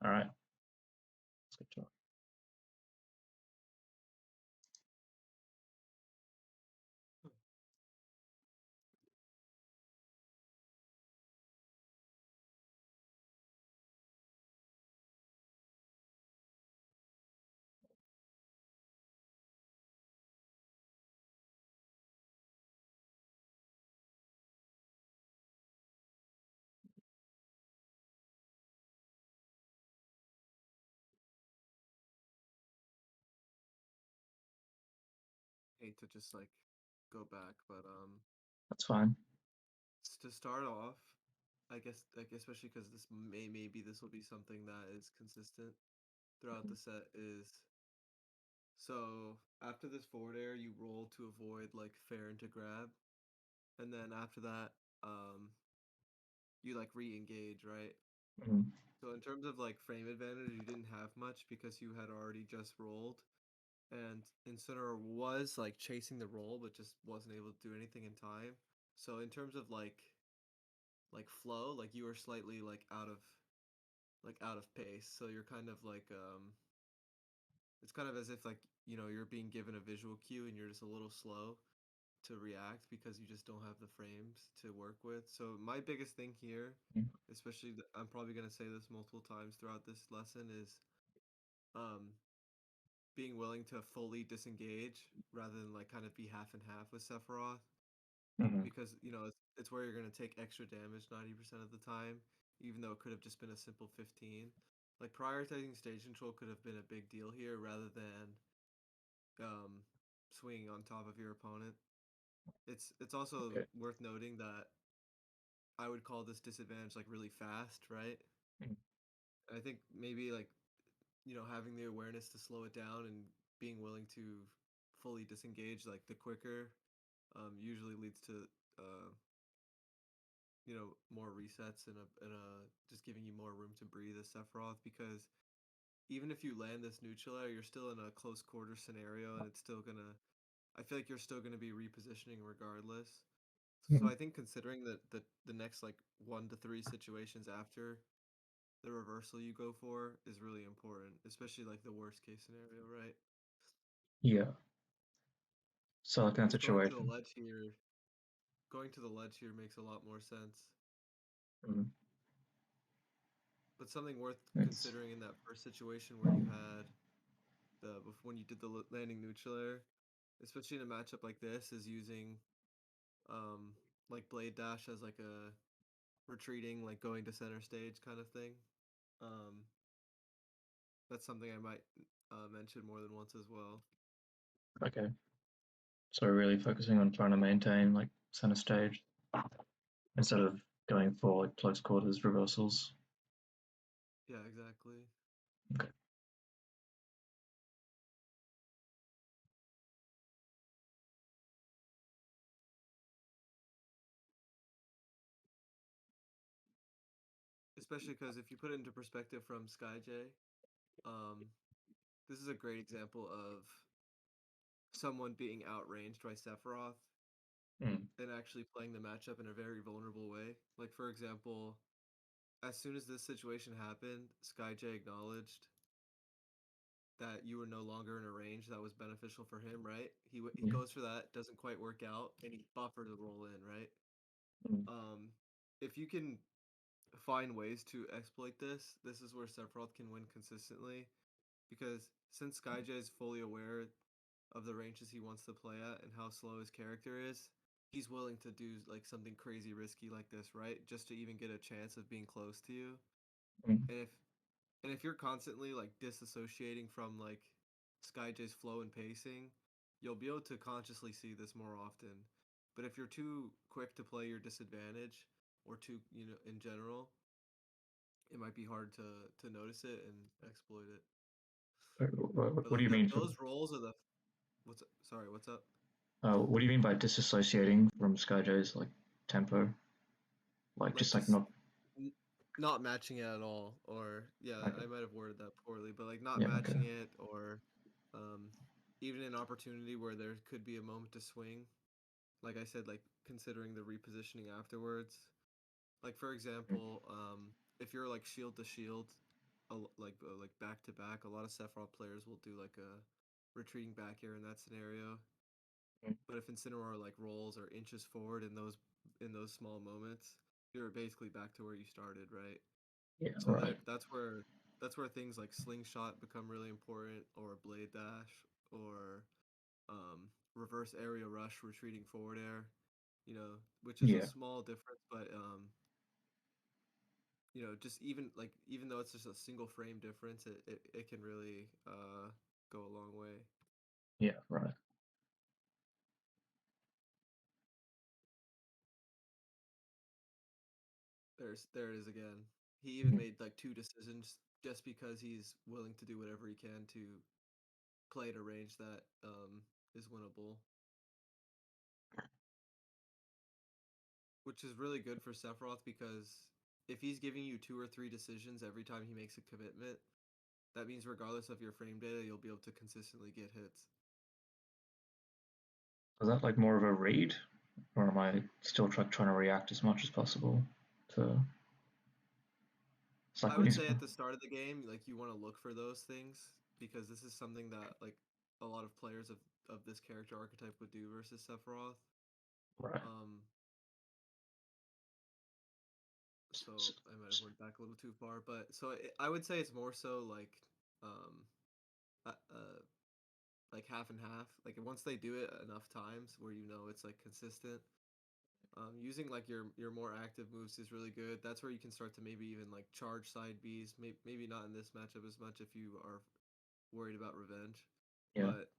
All right. Let's get to it. Hate to just like go back, but That's fine. to start off, I guess like especially because maybe this will be something that is consistent throughout the set is so after this forward air you roll to avoid like fair into grab, and then after that um you like re-engage, right? Mhm. So in terms of like frame advantage, you didn't have much because you had already just rolled, and Incineroar was like chasing the roll but just wasn't able to do anything in time. So in terms of like flow, like you were slightly like out of pace. So you're kind of like it's kind of as if like, you know, you're being given a visual cue and you're just a little slow to react because you just don't have the frames to work with. So my biggest thing here, Mhm. especially I'm probably going to say this multiple times throughout this lesson is um being willing to fully disengage rather than like kind of be half and half with Sephiroth, Mhm. because you know it's where you're going to take extra damage 90% of the time, even though it could have just been a simple 15. Like prioritizing stage control could have been a big deal here rather than um, swinging on top of your opponent. It's also Okay. worth noting that I would call this disadvantage like really fast, right? Mhm. I think maybe like, you know, having the awareness to slow it down and being willing to fully disengage like the quicker usually leads to uh, you know, more resets and just giving you more room to breathe as Sephiroth, because even if you land this neutral air, you're still in a close quarter scenario and it's still gonna I feel like you're still gonna be repositioning regardless. So Mhm. I think considering that the next like 1 to 3 situations after the reversal you go for is really important, especially like the worst case scenario, right? Yeah. So like in that Because situation. going to the ledge here makes a lot more sense. Mhm. But something worth It's considering in that first situation where you had when you did the landing neutral air, especially in a matchup like this, is using um like blade dash as like a retreating, like going to center stage kind of thing. Um, that's something I might mention more than once as well. okay. So really focusing on trying to maintain like center stage instead of going for like close quarters reversals. Yeah, exactly. Okay. Especially because if you put it into perspective from Skyjay, um, this is a great example of someone being outranged by Sephiroth Mm. and actually playing the matchup in a very vulnerable way. Like for example, as soon as this situation happened, Skyjay acknowledged that you were no longer in a range that was beneficial for him, right? He Yeah. goes for that, doesn't quite work out, and he buffered the roll in, right? Mm. Um, if you can find ways to exploit this, this is where Sephiroth can win consistently, because since Skyjay is fully aware of the ranges he wants to play at and how slow his character is, he's willing to do like something crazy risky like this, right? Just to even get a chance of being close to you. Mm. And if you're constantly like disassociating from like Skyjay's flow and pacing, you'll be able to consciously see this more often. But if you're too quick to play your disadvantage, or too, you know, in general, it might be hard to notice it and exploit it. But What do like you mean those from roles are the sorry, what's up? what do you mean by disassociating from Skyjay's like tempo? Like Like just like just not n- not matching it at all, or yeah, okay. I might have worded that poorly, but like not Yeah, okay. matching it, or um, even an opportunity where there could be a moment to swing. Like I said, like considering the repositioning afterwards. Like for Mm. example, if you're like shield to shield, like back to back. A lot of Sephiroth players will do like a retreating back air in that scenario. Mm. But if Incineroar like rolls or inches forward in those small moments, you're basically back to where you started, right? Yeah, So right. that's where things like slingshot become really important, or blade dash, or reverse area rush, retreating forward air. You know, which is a Yeah, small difference, but you know, just even though it's just a single frame difference, it can really go a long way. yeah, right. There it is again. He even Mhm. made like two decisions just because he's willing to do whatever he can to play at a range that is winnable, which is really good for Sephiroth because if he's giving you two or three decisions every time he makes a commitment, that means regardless of your frame data, you'll be able to consistently get hits. Is that like more of a read, or am I still trying to react as much as possible to? It's like I when would he's say at the start of the game, like you want to look for those things because this is something that like a lot of players of this character archetype would do versus Sephiroth. right. Um, so s- I might have went back a little too far, but I would say it's more so um, like half and half. Like once they do it enough times where you know it's like consistent, using like your more active moves is really good. That's where you can start to maybe even like charge side Bs. Maybe not in this matchup as much if you are worried about revenge, Yeah. but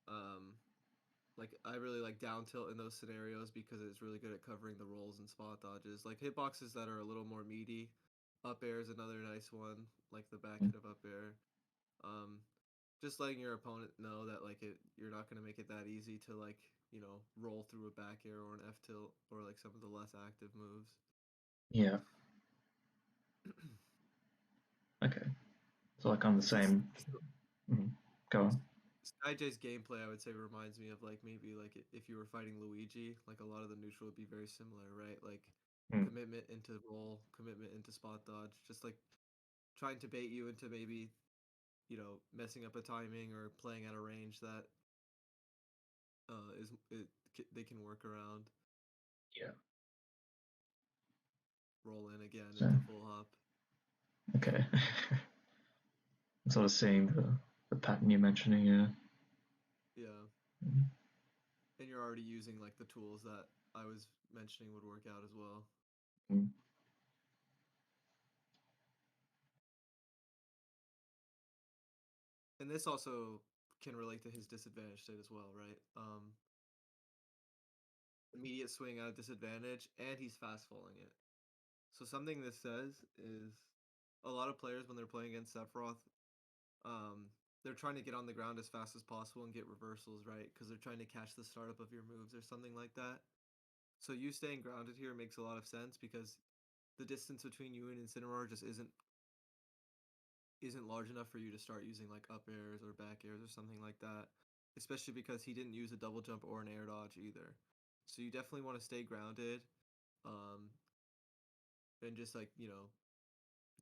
um, like I really like down tilt in those scenarios because it's really good at covering the rolls and spot dodges. Like hitboxes that are a little more meaty. Up air is another nice one, like the back Mm. hit of up air. Um, just letting your opponent know that like you're not gonna make it that easy to like roll through a back air or an F tilt or like some of the less active moves. Yeah. Okay. So like on the It's just same. Mhm. Go on. Skyjay's gameplay, I would say, reminds me of like maybe like if you were fighting Luigi, like a lot of the neutral would be very similar, right? Like Mm. commitment into roll, commitment into spot dodge, just like trying to bait you into maybe messing up a timing or playing at a range that is they can work around. Yeah. Roll in again So into full hop. okay. I'm sort of seeing the pattern you're mentioning. Yeah. Yeah, Mm. and you're already using like the tools that I was mentioning would work out as well. Mm. And this also can relate to his disadvantage state as well, right? Immediate swing at a disadvantage, and he's fast falling it. So something this says is a lot of players when they're playing against Sephiroth, um, they're trying to get on the ground as fast as possible and get reversals, right? Because they're trying to catch the startup of your moves or something like that. So you staying grounded here makes a lot of sense because the distance between you and Incineroar just isn't large enough for you to start using like up airs or back airs or something like that. Especially because he didn't use a double jump or an air dodge either. So you definitely want to stay grounded. Um, and just like,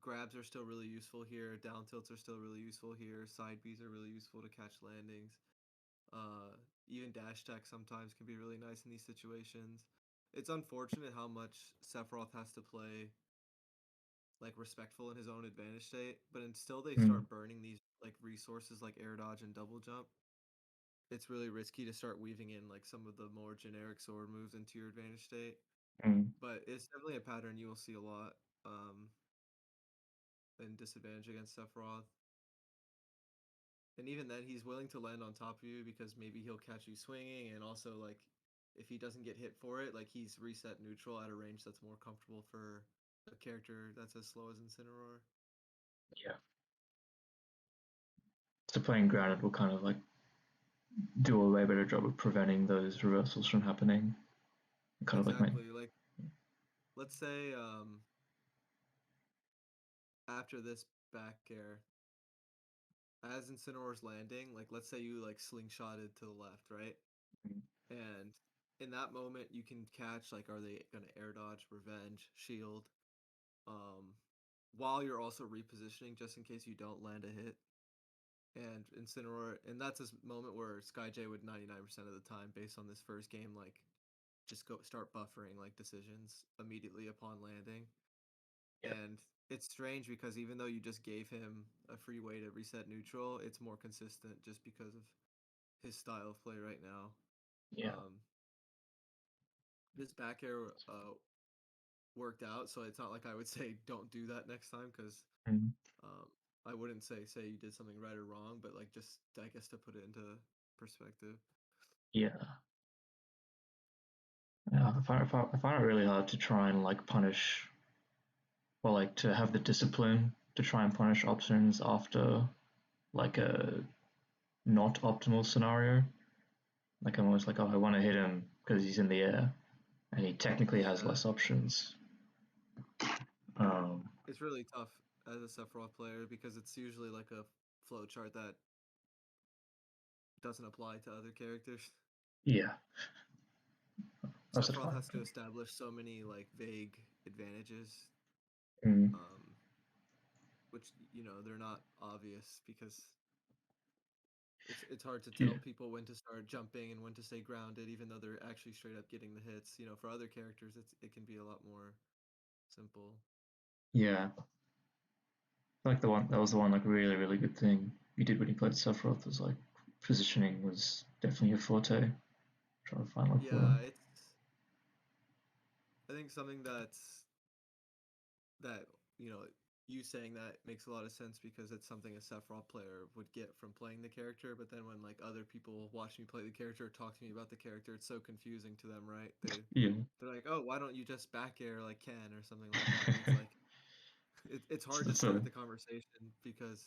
grabs are still really useful here. Down tilts are still really useful here. Side Bs are really useful to catch landings. Even dash tech sometimes can be really nice in these situations. It's unfortunate how much Sephiroth has to play like respectful in his own advantage state, but until they Mm. start burning these like resources like air dodge and double jump, it's really risky to start weaving in like some of the more generic sword moves into your advantage state. Mm. But it's definitely a pattern you will see a lot in disadvantage against Sephiroth. And even then, he's willing to land on top of you because maybe he'll catch you swinging, and also like if he doesn't get hit for it, like he's reset neutral at a range that's more comfortable for a character that's as slow as Incineroar. Yeah. So playing grounded will kind of like do a way better job of preventing those reversals from happening. Kind of like my. Exactly. Like let's say after this back air, as Incineroar's landing, like let's say you like slingshotted to the left, right? Mm. And in that moment, you can catch like, are they gonna air dodge, revenge, shield? Um, while you're also repositioning just in case you don't land a hit. And Incineroar, and that's this moment where Skyjay would 99% of the time, based on this first game, like just go start buffering like decisions immediately upon landing. Yeah. And it's strange because even though you just gave him a free way to reset neutral, it's more consistent just because of his style of play right now. Yeah. This back air worked out, so it's not like I would say don't do that next time because Mm. um, I wouldn't say you did something right or wrong, but like just I guess to put it into perspective. Yeah. Yeah. I find it really hard to try and like punish, or like to have the discipline to try and punish options after like a not optimal scenario. Like I'm always like, oh, I want to hit him because he's in the air, and he technically has Yeah, less options. Um, it's really tough as a Sephiroth player because it's usually like a flowchart that doesn't apply to other characters. yeah, most of the Sephiroth time. has to establish so many like vague advantages, Mm, which they're not obvious because it's hard to yeah, tell people when to start jumping and when to stay grounded, even though they're actually straight up getting the hits. For other characters, it can be a lot more simple. yeah. Like the one that was the one like really good thing you did when you played Sephiroth was like positioning was definitely your forte. Trying to find like the Yeah, it's I think something that you know you saying that makes a lot of sense because it's something a Sephiroth player would get from playing the character. But then when like other people watch me play the character or talk to me about the character, it's so confusing to them, right? yeah. They're like, oh, why don't you just back air like Ken or something like that? And it's like it's hard to It's a start the conversation because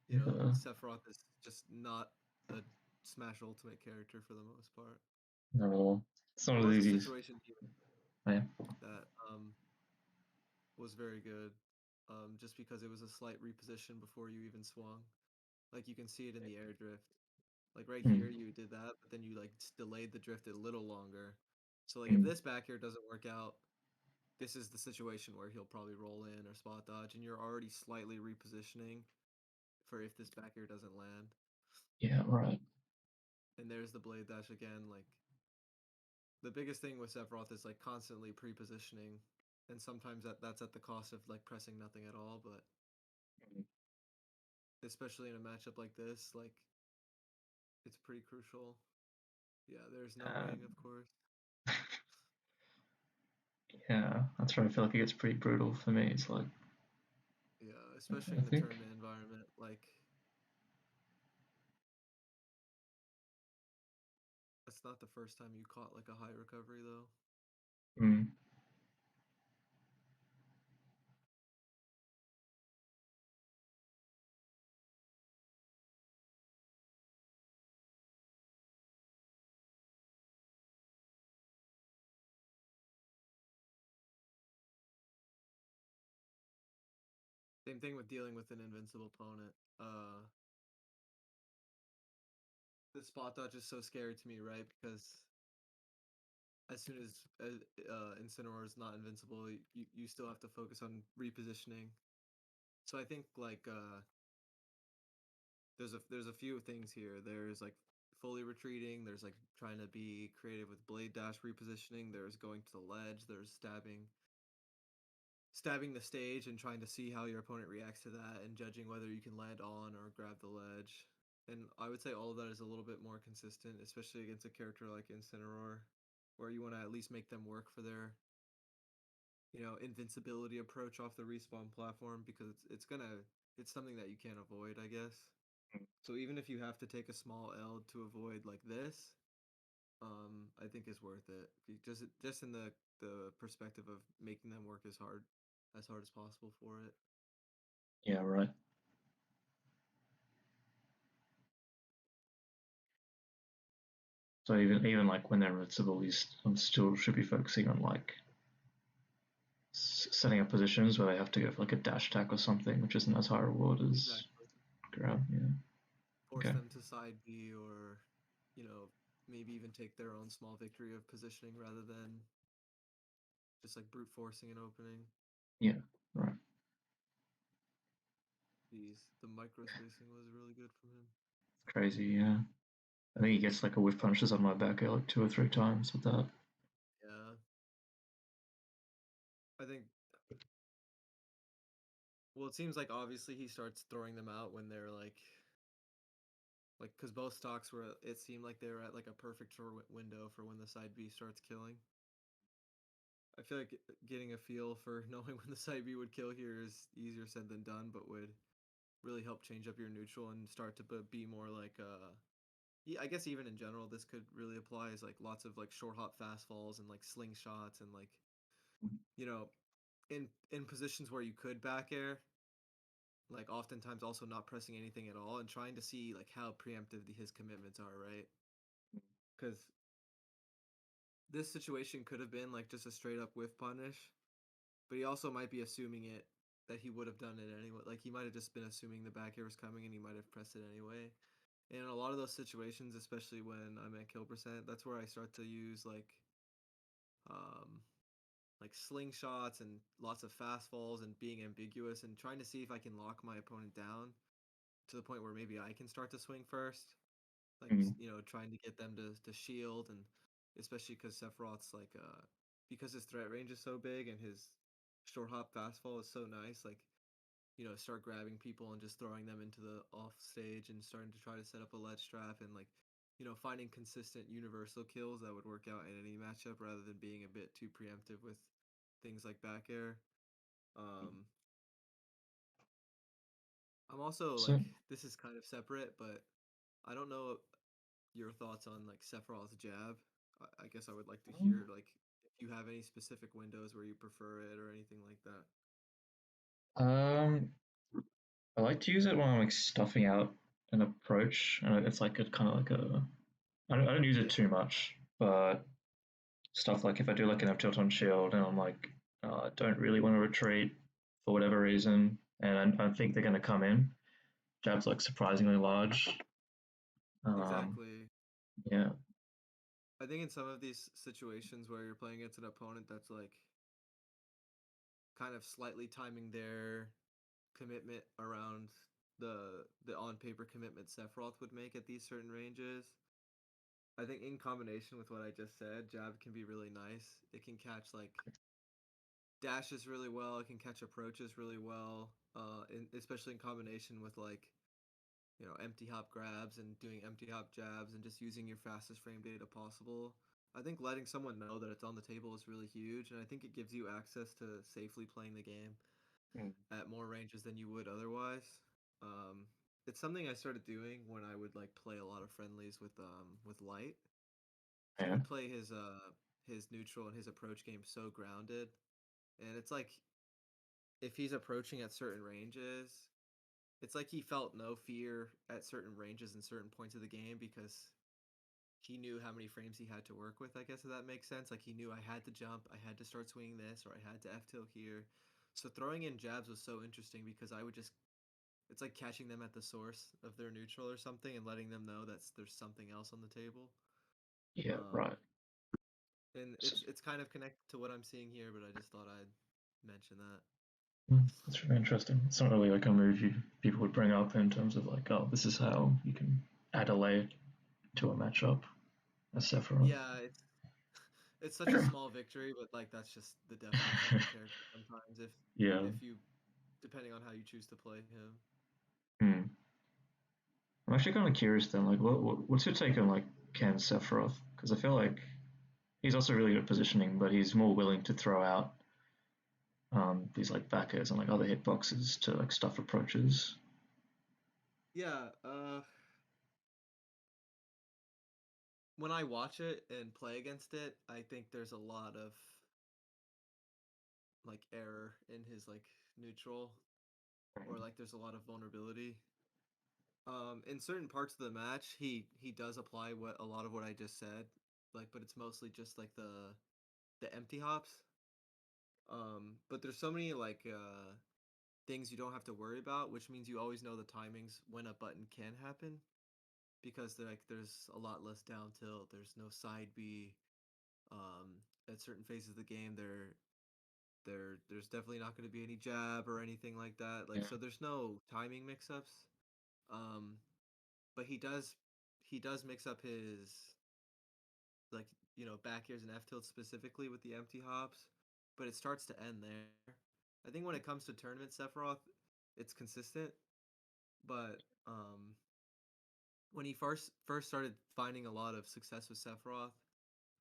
yeah, Sephiroth is just not a Smash Ultimate character for the most part. not at all. It's not There as was a easy as situation here yeah. that was very good, just because it was a slight reposition before you even swung. Like you can see it in the air drift. Like right Mm, here, you did that, but then you like delayed the drift a little longer. So like if mm, this back air doesn't work out, this is the situation where he'll probably roll in or spot dodge, and you're already slightly repositioning for if this back air doesn't land. yeah, right. And there's the blade dash again. Like the biggest thing with Sephiroth is like constantly pre-positioning, and sometimes that's at the cost of like pressing nothing at all. But especially in a matchup like this, like it's pretty crucial. Yeah, there's no Um, ring, of course. yeah, that's where I feel like it gets pretty brutal for me. It's like Yeah, especially I in the think. tournament environment. Like that's not the first time you caught like a high recovery though. Mm, Same thing with dealing with an invincible opponent. The spot dodge is so scary to me, right? Because as soon as Incineroar is not invincible, you still have to focus on repositioning. So I think like there's a few things here. There's like fully retreating. There's like trying to be creative with blade dash repositioning. There's going to the ledge. There's stabbing the stage and trying to see how your opponent reacts to that and judging whether you can land on or grab the ledge. And I would say all of that is a little bit more consistent, especially against a character like Incineroar, where you want to at least make them work for their invincibility approach off the respawn platform because it's something that you can't avoid, I guess. So even if you have to take a small L to avoid like this, I think is worth it. Just in the perspective of making them work as hard as possible for it. yeah, right. So even like when they're invincible, I'm still should be focusing on like setting up positions where they have to go for like a dash attack or something, which isn't as high reward as Exactly. grab. Yeah. Force Okay. them to side B or, you know, maybe even take their own small victory of positioning rather than just like brute forcing an opening. Yeah. Right. Jeez, the micro spacing was really good from him. It's crazy, yeah. I think he gets like a whiff punches on my back air like 2 or 3 times with that. Yeah, I think. Well, it seems like obviously he starts throwing them out when they're like because both stocks were. It seemed like they were at like a perfect window for when the side B starts killing. I feel like getting a feel for knowing when the side B would kill here is easier said than done, but would really help change up your neutral and start to be more like yeah, I guess even in general this could really apply as like lots of like short hop fast falls and like slingshots and like you know in positions where you could back air, like oftentimes also not pressing anything at all and trying to see like how preemptive his commitments are, right? Because this situation could have been like just a straight up whiff punish, but he also might be assuming it that he would have done it anyway. Like he might have just been assuming the back air was coming and he might have pressed it anyway. And in a lot of those situations, especially when I'm at kill percent, that's where I start to use um like slingshots and lots of fast falls and being ambiguous and trying to see if I can lock my opponent down to the point where maybe I can start to swing first. Like Mm. trying to get them to shield, and especially because Sephiroth's like because his threat range is so big and his short hop fastfall is so nice, like start grabbing people and just throwing them into the off stage and starting to try to set up a ledge trap and like finding consistent universal kills that would work out in any matchup rather than being a bit too preemptive with things like back air. Um, I'm also like So, this is kind of separate, but I don't know your thoughts on like Sephiroth's jab. I guess I would like to hear like if you have any specific windows where you prefer it or anything like that. um, I like to use it when I'm like stuffing out an approach, and it's like a kind of like a. I don't use it too much, but stuff like if I do like an up tilt on shield and I'm like, I don't really want to retreat for whatever reason, and I think they're going to come in. Jab's like surprisingly large. Um, Exactly. yeah, I think in some of these situations where you're playing against an opponent that's like kind of slightly timing their commitment around the on paper commitment Sephiroth would make at these certain ranges. I think in combination with what I just said, jab can be really nice. It can catch like dashes really well. It can catch approaches really well. Especially in combination with like empty hop grabs and doing empty hop jabs and just using your fastest frame data possible. I think letting someone know that it's on the table is really huge, and I think it gives you access to safely playing the game mm, at more ranges than you would otherwise. Um, it's something I started doing when I would like play a lot of friendlies with Light. He yeah, would play his neutral and his approach game so grounded, and it's like if he's approaching at certain ranges, it's like he felt no fear at certain ranges and certain points of the game because he knew how many frames he had to work with. I guess if that makes sense. Like he knew I had to jump, I had to start swinging this, or I had to F tilt here. So throwing in jabs was so interesting because I would just it's like catching them at the source of their neutral or something and letting them know that there's something else on the table. yeah, right. Um, and So, it's kind of connected to what I'm seeing here, but I just thought I'd mention that. that's really interesting. It's not really like a move you people would bring up in terms of like, oh, this is how you can add a layer to a matchup as Sephiroth. Yeah, it's such a small victory, but like that's just the definition of a character sometimes Yeah. if you depending on how you choose to play him. Hmm. I'm actually kind of curious then, like, what's your take on like Ken Sephiroth? Because I feel like he's also really good at positioning, but he's more willing to throw out these like backers and like other hitboxes to like stuff approaches. Yeah, when I watch it and play against it, I think there's a lot of like error in his like neutral or like there's a lot of vulnerability. In certain parts of the match, he does apply what a lot of what I just said, like, but it's mostly just like the empty hops. But there's so many like things you don't have to worry about, which means you always know the timings when a button can happen because like there's a lot less down tilt. There's no side B. At certain phases of the game, There's definitely not going to be any jab or anything like that. Like Yeah. so, there's no timing mix-ups. Um, but he does mix up his like back airs and F tilts specifically with the empty hops, but it starts to end there. I think when it comes to tournament Sephiroth, it's consistent, but when he first started finding a lot of success with Sephiroth,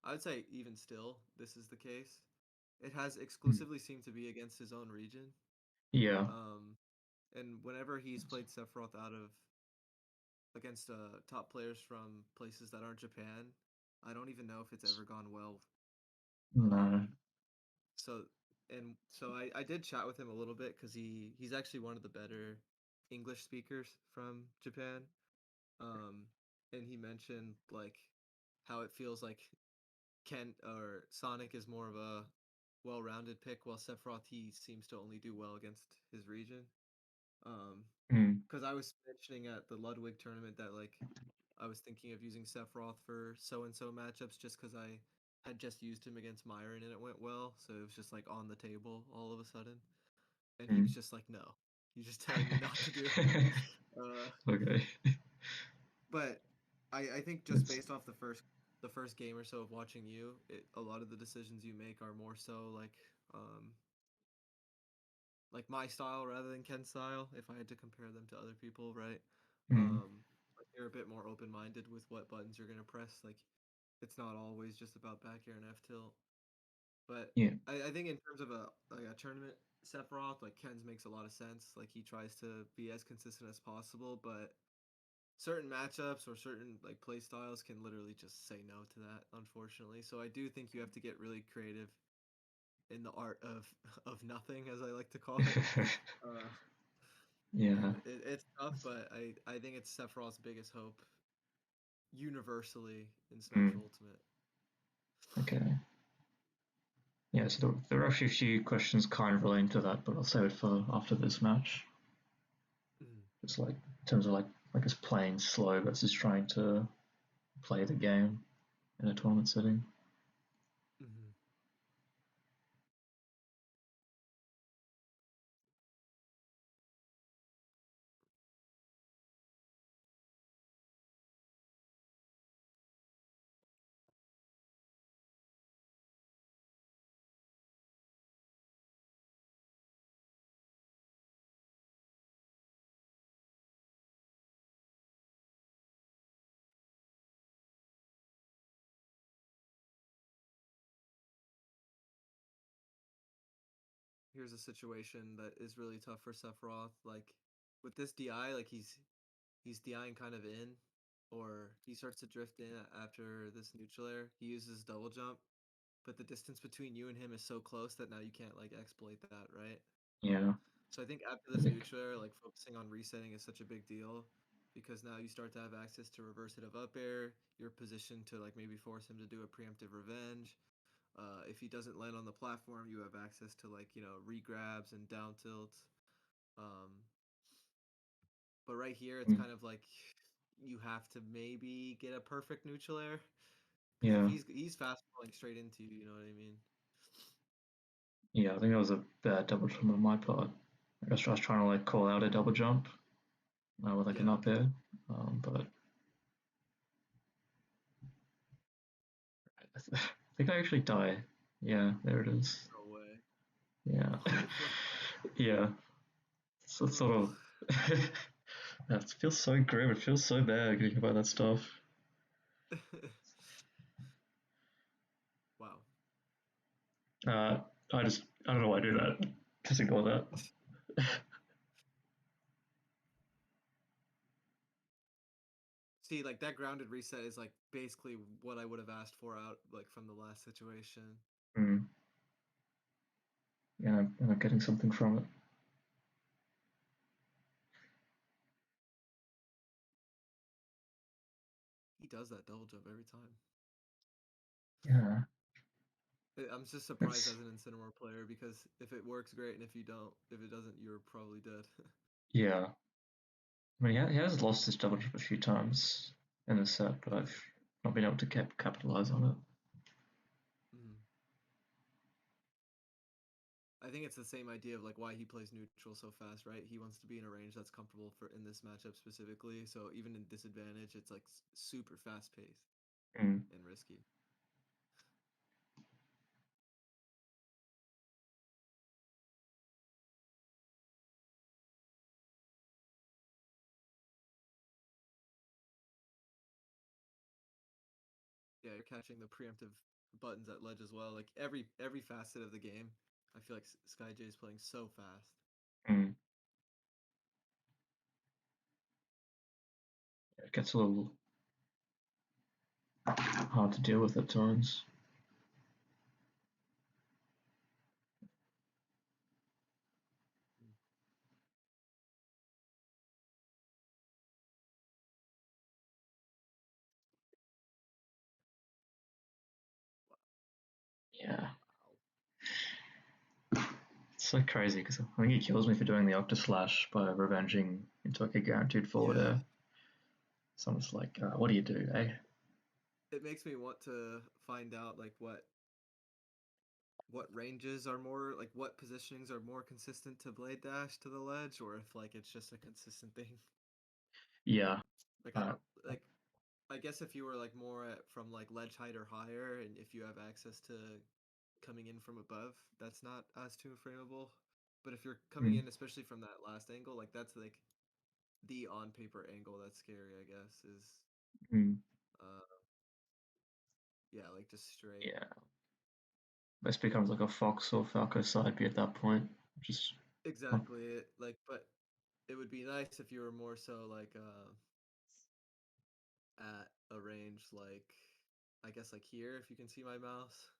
I would say even still this is the case. It has Mm. exclusively seemed to be against his own region. Yeah. Um, and whenever he's played Sephiroth out of against top players from places that aren't Japan, I don't even know if it's ever gone well. No. Um, so I did chat with him a little bit because he's actually one of the better English speakers from Japan. Um, and he mentioned like how it feels like Ken or Sonic is more of a well-rounded pick, while Sephiroth he seems to only do well against his region. Um, Mm. because I was mentioning at the Ludwig tournament that like I was thinking of using Sephiroth for so and so matchups just because I had just used him against Myron and it went well, so it was just like on the table all of a sudden. And he was Mm. just like, "No, you're just telling me not to do it." Uh, Okay. but I think just It's based off the first game or so of watching you, a lot of the decisions you make are more so um like my style rather than Ken's style. If I had to compare them to other people, right? mm. Like you're a bit more open minded with what buttons you're gonna press. Like it's not always just about back air and F tilt. But Yeah. I think in terms of a tournament Sephiroth, like Ken's makes a lot of sense. Like he tries to be as consistent as possible, but certain matchups or certain like play styles can literally just say no to that, unfortunately. So I do think you have to get really creative in the art of nothing, as I like to call it. Uh, Yeah. and it's tough, but I think it's Sephiroth's biggest hope universally in Smash Mm. Ultimate. Okay. Yeah, so there are actually a few questions kind of relating to that, but I'll save it for after this match. Mhm, It's like in terms of like us playing slow versus trying to play the game in a tournament setting. mhm. Here's a situation that is really tough for Sephiroth. Like with this DI, like he's DIing kind of in, or he starts to drift in after this neutral air. He uses double jump, but the distance between you and him is so close that now you can't like exploit that, right? Yeah. So I think after I this think. neutral air, like focusing on resetting is such a big deal because now you start to have access to reverse hit of up air. You're positioned to like maybe force him to do a preemptive revenge. If he doesn't land on the platform, you have access to like regrabs and down tilts. Um, but right here, it's Mm. kind of like you have to maybe get a perfect neutral air because if Yeah. he's fast falling straight into you, you know what I mean? Yeah, I think that was a bad double jump on my part. I guess I was trying to like call out a double jump with like an Yeah, up air, but I think I actually die. Yeah, there it is. no way, Yeah, no way. yeah. So it's sort Oh, of it feels so grim. It feels so bad getting about that stuff. wow. Uh, I don't know why I do that. Just ignore that. See, like that grounded reset is like basically what I would have asked for out like from the last situation. Mm. Yeah, I'm getting something from it. He does that double jump every time. Yeah, I'm just surprised it's as an Incineroar player because if it works, great, and if it doesn't, you're probably dead. yeah. I mean, he has lost his double jump a few times in the set, but I've not been able to capitalize on it. Mm. I think it's the same idea of like why he plays neutral so fast, right? He wants to be in a range that's comfortable for in this matchup specifically. So even in disadvantage, it's like super fast paced Mm. and risky. Yeah, you're catching the preemptive buttons at ledge as well. Like every facet of the game, I feel like Skyjay is playing so fast. Mm. It gets a little hard to deal with at times. Yeah, Wow. it's so crazy because I think he kills me for doing the Octa Slash by revenging into like a guaranteed forward Yeah, air. So I'm just like, what do you do, eh? it makes me want to find out like what ranges are more like what positionings are more consistent to blade dash to the ledge, or if like it's just a consistent thing. Yeah, Like I uh, don't like I guess if you were like more from like ledge height or higher, and if you have access to coming in from above, that's not as too frameable. But if you're coming mm, in, especially from that last angle, like that's like the on paper angle that's scary. I guess is mm, uh yeah, like just straight. yeah. This becomes like a Fox or Falco side B at that point. Just Exactly. Like, but it would be nice if you were more so like at a range like I guess like here if you can see my mouse.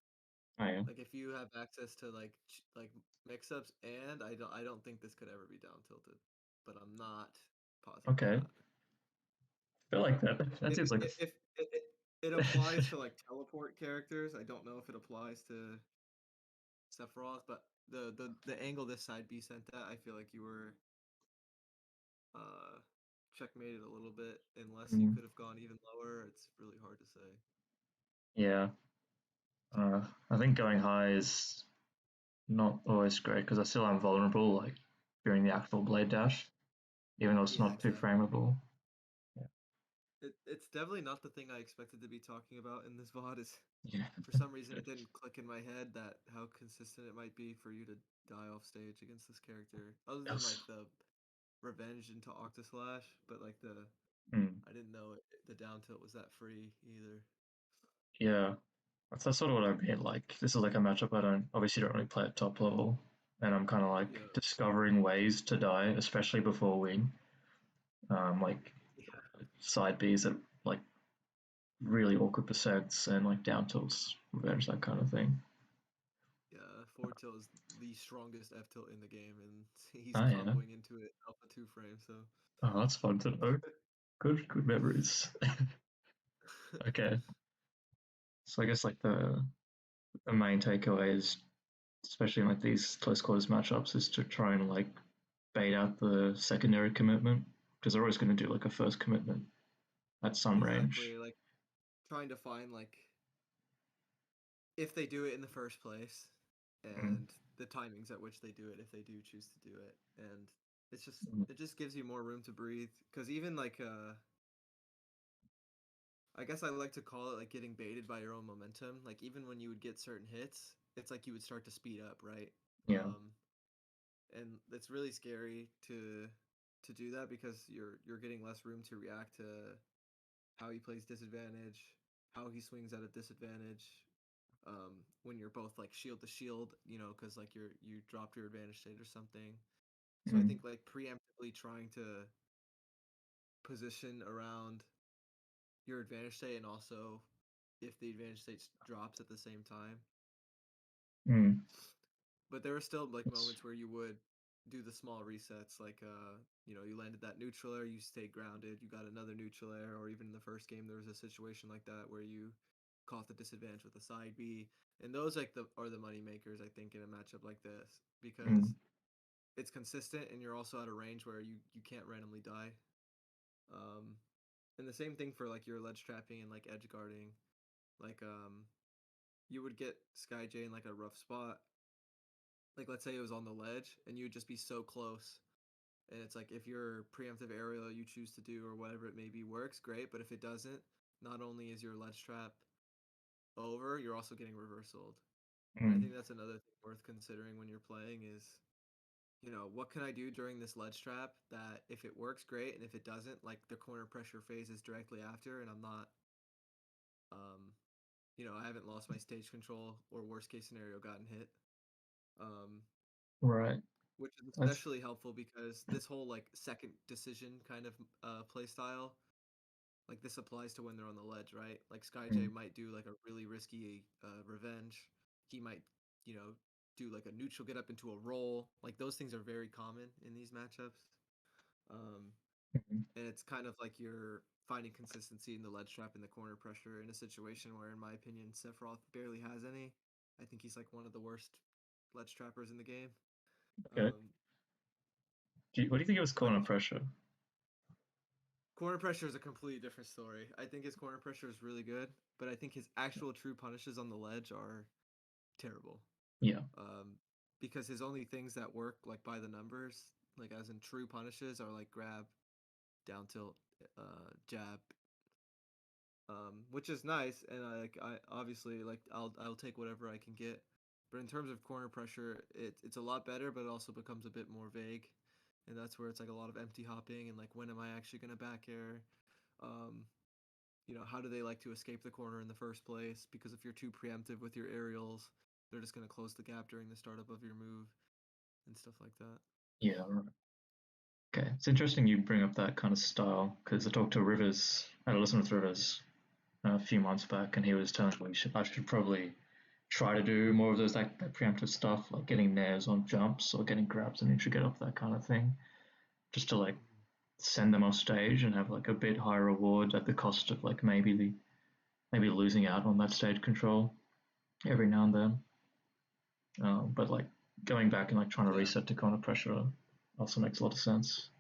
oh yeah. Like if you have access to like like mix-ups, and I don't think this could ever be down tilted, but I'm not positive of Okay. that. I feel like that Maybe seems like if it applies to like teleport characters, I don't know if it applies to Sephiroth, but the angle this side B sent at, I feel like you were uh checkmated a little bit unless you mm, could have gone even lower. It's really hard to say. yeah. I think going high is not always great because I still am vulnerable like during the actual blade dash, even though it's Yeah, not too exactly. frameable. Yeah. It's definitely not the thing I expected to be talking about in this VOD. Is Yeah. for some reason it didn't click in my head that how consistent it might be for you to die off stage against this character. Other than Yes. like the revenge into Octaslash, but like the Mm, I didn't know the down tilt was that free either. yeah. That's sort of what I mean. Like this is like a matchup I don't really play at top level, and I'm kind of like Yeah, discovering ways to die, especially before wing. Like yeah, side Bs at like really awkward percents and like down tilts, revenge, that kind of thing. yeah. Forward tilt is the strongest F tilt in the game, and he's Oh yeah. comboing into it alpha two frame. So Oh, that's fun to know. Good memories. Okay. So I guess like the main takeaway is, especially in like these close quarters matchups, is to try and like bait out the secondary commitment because they're always going to do like a first commitment at some range. exactly, like trying to find like if they do it in the first place Mm, and the timings at which they do it if they do choose to do it, and mm, it just gives you more room to breathe because even like I guess I like to call it like getting baited by your own momentum. Like even when you would get certain hits, it's like you would start to speed up, right? yeah. And it's really scary to do that because you're getting less room to react to how he plays disadvantage, how he swings at a disadvantage, when you're both like shield to shield, because like you dropped your advantage state or something. So I Mm, think like preemptively trying to position around your advantage state, and also if the advantage state drops at the same time. mm, But there were still like that's, moments where you would do the small resets, like you landed that neutral air, you stayed grounded, you got another neutral air, or even in the first game there was a situation like that where you caught the disadvantage with a side B, and those like the are the money makers I think in a matchup like this because mm, it's consistent and you're also at a range where you can't randomly die. Um, and the same thing for like your ledge trapping and like edge guarding. Like you would get Skyjay in like a rough spot, like let's say it was on the ledge and you would just be so close. And it's like if your preemptive aerial you choose to do or whatever it may be works, great. But if it doesn't, not only is your ledge trap over, you're also getting reversaled. And I Mm, think that's another thing worth considering when you're playing is, what can I do during this ledge trap that if it works, great, and if it doesn't, like the corner pressure phase is directly after, and I'm not, um, I haven't lost my stage control or worst case scenario gotten hit. Um, right. which is That's especially helpful because this whole like second decision kind of play style, like this applies to when they're on the ledge, right? Like mm, Skyjay might do like a really risky revenge. He might, do like a neutral get up into a roll. Like those things are very common in these matchups. Um, mm, and it's kind of like you're finding consistency in the ledge trap and the corner pressure in a situation where, in my opinion, Sephiroth barely has any. I think he's like one of the worst ledge trappers in the game. okay. Um, What do you think of his but corner pressure? corner pressure is a completely different story. I think his corner pressure is really good, but I think his actual true punishes on the ledge are terrible. Yeah. Um, because his only things that work like by the numbers, like as in true punishes, are like grab, down tilt, jab, which is nice, and I obviously like I'll take whatever I can get. But in terms of corner pressure, it's a lot better, but it also becomes a bit more vague, and that's where it's like a lot of empty hopping and like when am I actually gonna back air? Um, how do they like to escape the corner in the first place? Because if you're too preemptive with your aerials, they're just gonna close the gap during the startup of your move and stuff like that. Yeah. Right. Okay. It's interesting you bring up that kind of style because I talked to Rivers. I had a listen with Rivers a few months back, and he was telling me I should probably try to do more of those like that preemptive stuff, like getting nairs on jumps or getting grabs and neutral get up, that kind of thing, just to like Mhm. send them off stage and have like a bit higher reward at the cost of like maybe losing out on that stage control every now and then. But like going back and like trying to Yeah. reset to corner pressure also makes a lot of sense.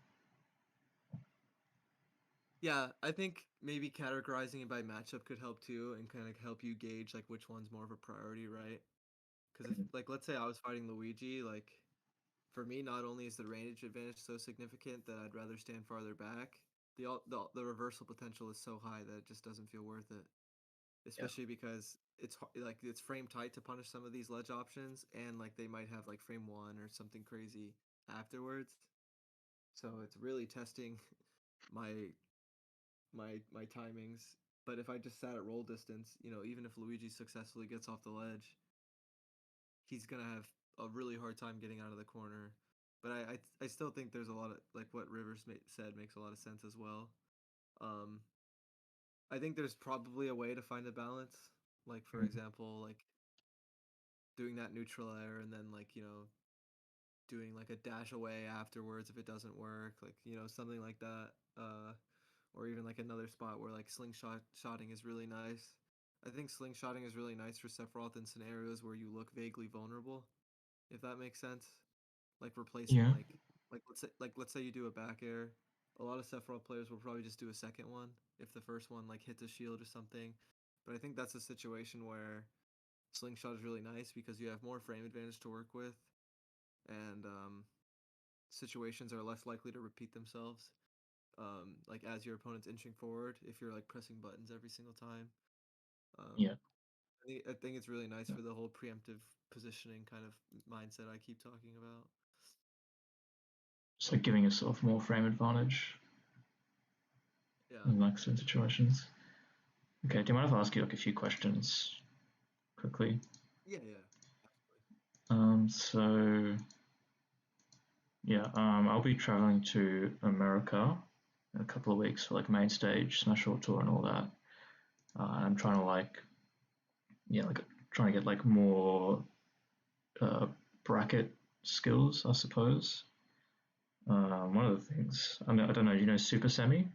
Yeah, I think maybe categorizing it by matchup could help too, and kind of help you gauge like which one's more of a priority, right? Because if like let's say I was fighting Luigi, like for me, not only is the range advantage so significant that I'd rather stand farther back, the reversal potential is so high that it just doesn't feel worth it. Yeah. Especially because like it's frame tight to punish some of these ledge options, and like they might have like frame one or something crazy afterwards. So it's really testing my my timings. But if I just sat at roll distance, even if Luigi successfully gets off the ledge, he's gonna have a really hard time getting out of the corner. But I still think there's a lot of like what said makes a lot of sense as well. Um, I think there's probably a way to find a balance. Like for Mm. example, like doing that neutral air and then like doing like a dash away afterwards if it doesn't work, like something like that. Or even like another spot where like shotting is really nice. I think slingshotting is really nice for Sephiroth in scenarios where you look vaguely vulnerable, if that makes sense. Like replacing Yeah. let's say you do a back air. A lot of Sephiroth players will probably just do a second one if the first one like hits a shield or something. But I think that's a situation where slingshot is really nice because you have more frame advantage to work with, and situations are less likely to repeat themselves. Like as your opponent's inching forward, if you're like pressing buttons every single time. Yeah. Um, I think it's really nice for the whole preemptive positioning kind of mindset I keep talking about. Just like giving yourself more frame advantage Yeah. in like certain situations. Okay. Do you mind if I ask you like a few questions quickly? Yeah, yeah. Absolutely. So yeah, I'll be traveling to America in a couple of weeks for like main stage, Smash World Tour, and all that. I'm trying to Yeah. like, yeah, like trying to get like more uh, bracket skills, I suppose. One of the things I don't know, you know, Super Semi,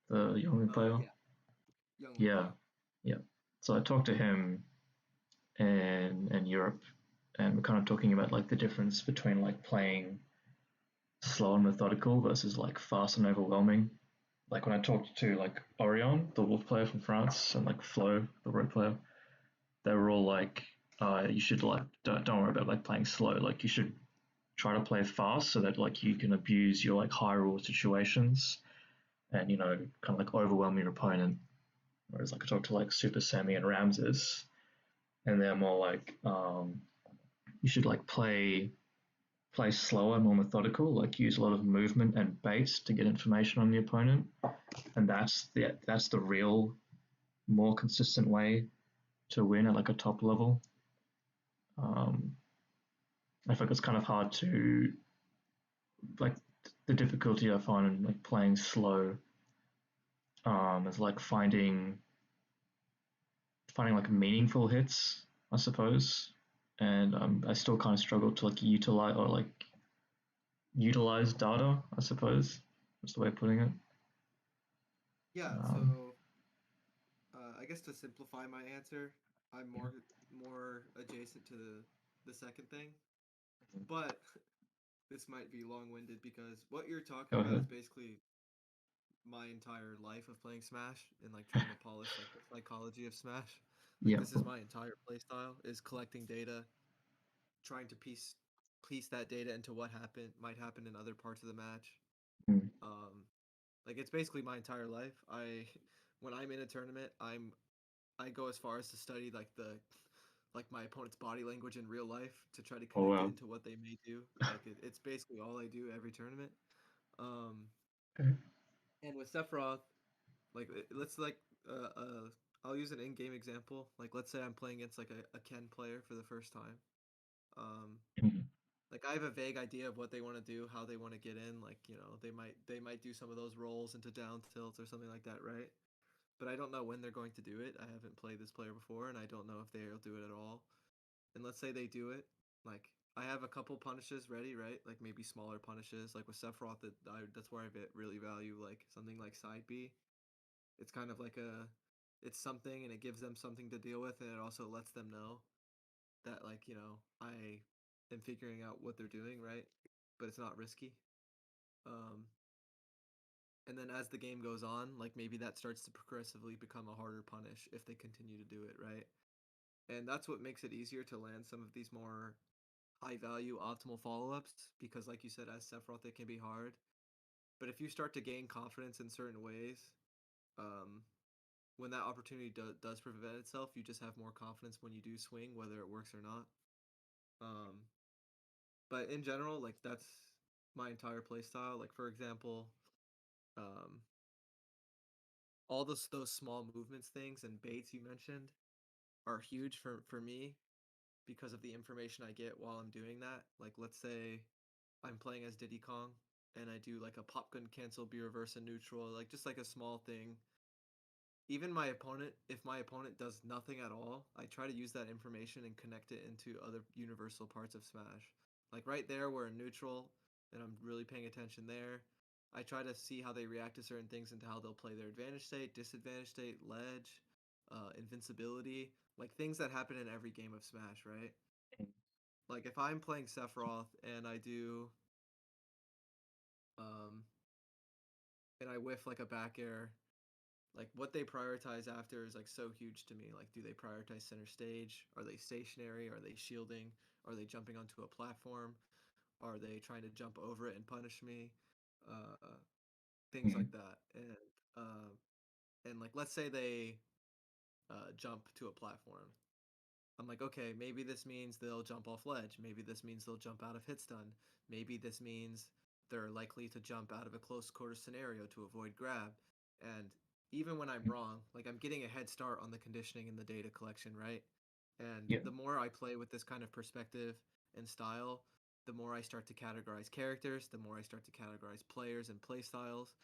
the young player. Yeah. Youngling, Yeah, yeah. yeah. So I talked to him in Europe, and we're kind of talking about like the difference between like playing slow and methodical versus like fast and overwhelming. Like when I talked to like Orion, the Wolf player from France, and like Flo, the Rogue player, they were all like you should like don't worry about like playing slow. Like you should try to play fast so that like you can abuse your like high roll situations and kind of like overwhelm your opponent. Whereas like I talked to like Super Sammy and Ramses, and they're more like you should like play slower, more methodical, like use a lot of movement and bait to get information on the opponent, and that's the real more consistent way to win at like a top level. Um, I think it's kind of hard to like the difficulty I find in like playing slow is like finding like meaningful hits, I suppose, and I still kind of struggle to like utilize data, I suppose. That's the way of putting it. Yeah, Um, so I guess to simplify my answer, I'm more adjacent to the second thing, but this might be long-winded because what you're talking Go about ahead. is basically my entire life of playing Smash and like trying to polish like the psychology of Smash. Like Yeah. this is my entire playstyle is collecting data, trying to piece that data into what might happen in other parts of the match. Mm. Um, like it's basically my entire life. I when I'm in a tournament, I go as far as to study like my opponent's body language in real life to try to Oh connect it wow. into what they may do. Like it's basically all I do every tournament. Um, Okay. and with Sephiroth, like let's like I'll use an in-game example. Like let's say I'm playing against like a Ken player for the first time. Um, Mm. like I have a vague idea of what they want to do, how they want to get in. Like they might do some of those rolls into down tilts or something like that, right? But I don't know when they're going to do it. I haven't played this player before, and I don't know if they'll do it at all. And let's say they do it, like I have a couple punishes ready, right? Like maybe smaller punishes, like with Sephiroth. That's where really value like something like side B. It's kind of like it's something, and it gives them something to deal with, and it also lets them know that like I am figuring out what they're doing, right? But it's not risky. Um, and then as the game goes on, like maybe that starts to progressively become a harder punish if they continue to do it, right? And that's what makes it easier to land some of these more high value optimal follow ups because, like you said, as Sephiroth, it can be hard. But if you start to gain confidence in certain ways, um, when that opportunity does present itself, you just have more confidence when you do swing, whether it works or not. Um, but in general, like that's my entire play style. Like for example, um, all those small movements things and baits you mentioned are huge for me because of the information I get while I'm doing that. Like let's say I'm playing as Diddy Kong and I do like a pop gun cancel, be reverse and neutral, like just like a small thing. Even if my opponent does nothing at all, I try to use that information and connect it into other universal parts of Smash. Like right there, we're in neutral, and I'm really paying attention there. I try to see how they react to certain things and how they'll play their advantage state, disadvantage state, ledge, invincibility, like things that happen in every game of Smash, right? Like if I'm playing Sephiroth um, and I whiff like a back air, like what they prioritize after is like so huge to me. Like, do they prioritize center stage? Are they stationary? Are they shielding? Are they jumping onto a platform? Are they trying to jump over it and punish me? Uh, Things Mm. like that. And like let's say they jump to a platform. I'm like, okay, maybe this means they'll jump off ledge. Maybe this means they'll jump out of hit stun. Maybe this means they're likely to jump out of a close quarter scenario to avoid grab. And even when I'm wrong, like I'm getting a head start on the conditioning and the data collection, right? And Yeah. the more I play with this kind of perspective and style, the more I start to categorize characters, the more I start to categorize players and play styles,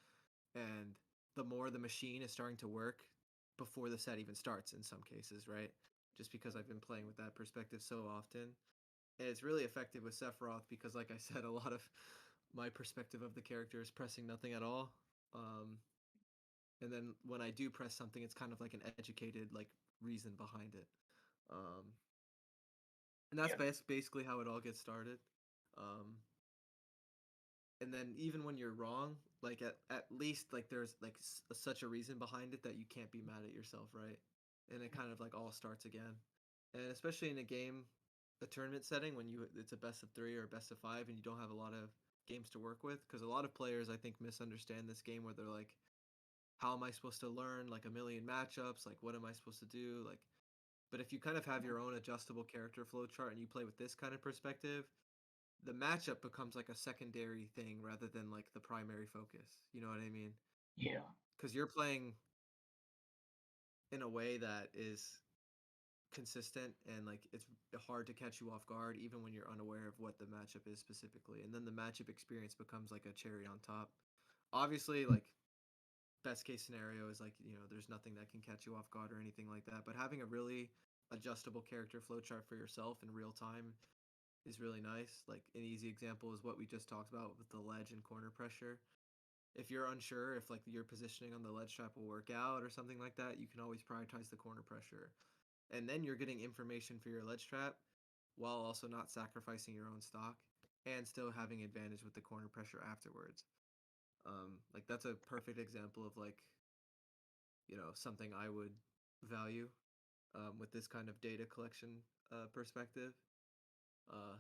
and the more the machine is starting to work before the set even starts in some cases, right? Just because I've been playing with that perspective so often. And it's really effective with Sephiroth because, like I said, a lot of my perspective of the character is pressing nothing at all. Um, and then when I do press something, it's kind of like an educated like reason behind it. Um, and that's Yeah. basically how it all gets started. Um, and then even when you're wrong, like at least like there's like such a reason behind it that you can't be mad at yourself, right? And it kind of like all starts again. and especially in a tournament setting when it's a best of 3 or a best of 5, and you don't have a lot of games to work with. Because a lot of players, I think, misunderstand this game where they're like, "How am I supposed to learn like a million matchups? Like, what am I supposed to do?" Like, but if you kind of have your own adjustable character flowchart and you play with this kind of perspective, the matchup becomes like a secondary thing rather than like the primary focus. You know what I mean? Yeah. Because you're playing in a way that is consistent and like it's hard to catch you off guard even when you're unaware of what the matchup is specifically, and then the matchup experience becomes like a cherry on top. Obviously, like best case scenario is like, there's nothing that can catch you off guard or anything like that, but having a really adjustable character flowchart for yourself in real time is really nice. Like an easy example is what we just talked about with the ledge and corner pressure. If you're unsure if like your positioning on the ledge trap will work out or something like that, you can always prioritize the corner pressure, and then you're getting information for your ledge trap while also not sacrificing your own stock and still having advantage with the corner pressure afterwards. Like that's a perfect example of like, something I would value with this kind of data collection perspective.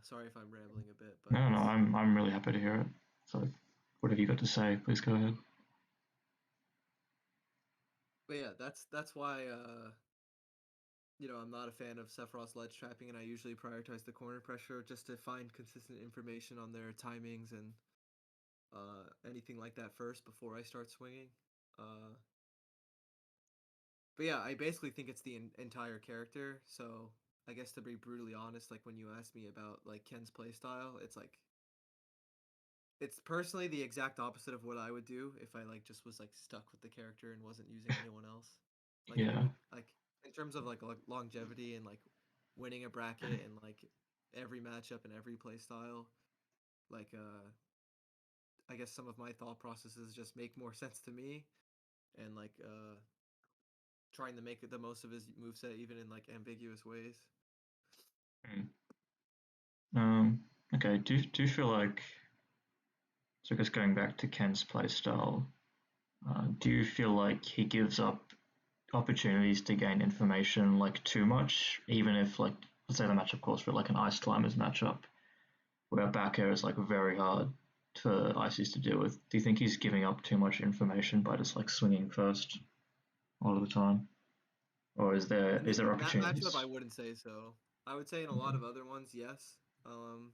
Sorry if I'm rambling a bit, but No, no, I'm really happy to hear it. So, what have you got to say? Please go ahead. yeah, that's why I'm not a fan of Sephiroth's ledge trapping, and I usually prioritize the corner pressure just to find consistent information on their timings and anything like that first before I start swinging. Uh, but yeah, I basically think it's the entire character. So I guess to be brutally honest, like when you asked me about like Ken's playstyle, it's personally the exact opposite of what I would do if I like just was like stuck with the character and wasn't using anyone else. Like it Yeah. would like in terms of like longevity and like winning a bracket and like every matchup and every play style, like I guess some of my thought processes just make more sense to me, and like trying to make the most of his moveset even in like ambiguous ways. Hmm. Okay. Do you feel like, so I guess going back to Ken's playstyle, do you feel like he gives up opportunities to gain information like too much, even if like let's say the matchup calls for like an ice climbers matchup where back air is like very hard for ices to deal with. Do you think he's giving up too much information by just like swinging first all of the time, or is there In that matchup, I opportunities? wouldn't say so. I would say in a lot Okay. of other ones, yes. Um,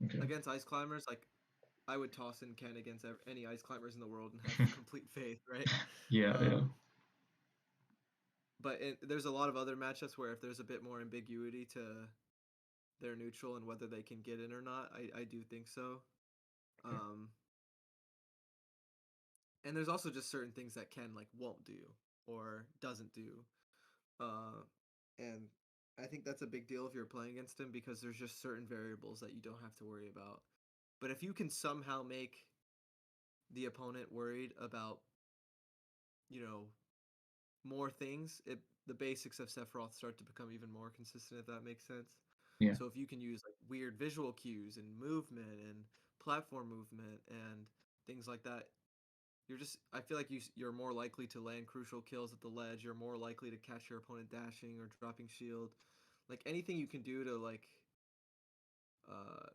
Okay. Against ice climbers, like I would toss in Ken against any ice climbers in the world and have complete faith, right? Yeah. Yeah. Um, but there's a lot of other matchups where if there's a bit more ambiguity to their neutral and whether they can get in or not, I do think so. Okay. Um, and there's also just certain things that Ken like won't do or doesn't do. Uh, and I think that's a big deal if you're playing against him because there's just certain variables that you don't have to worry about. But if you can somehow make the opponent worried about, you know, more things, the basics of Sephiroth start to become even more consistent, if that makes sense. Yeah. So if you can use like weird visual cues and movement and platform movement and things like that, I feel like you're more likely to land crucial kills at the ledge. You're more likely to catch your opponent dashing or dropping shield. Like anything you can do to like uh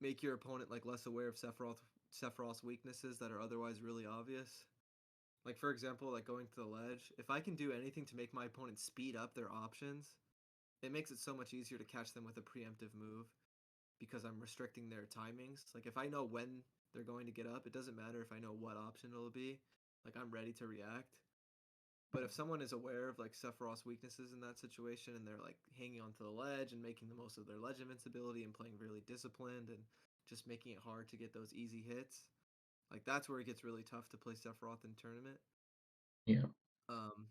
make your opponent like less aware of Sephiroth's weaknesses that are otherwise really obvious. Like for example, like going to the ledge, if I can do anything to make my opponent speed up their options, it makes it so much easier to catch them with a preemptive move because I'm restricting their timings. Like if I know when they're going to get up, it doesn't matter if I know what option it'll be. Like I'm ready to react. But if someone is aware of like Sephiroth's weaknesses in that situation and they're like hanging onto the ledge and making the most of their ledge invincibility and playing really disciplined and just making it hard to get those easy hits, like that's where it gets really tough to play Sephiroth in tournament. Yeah. Um,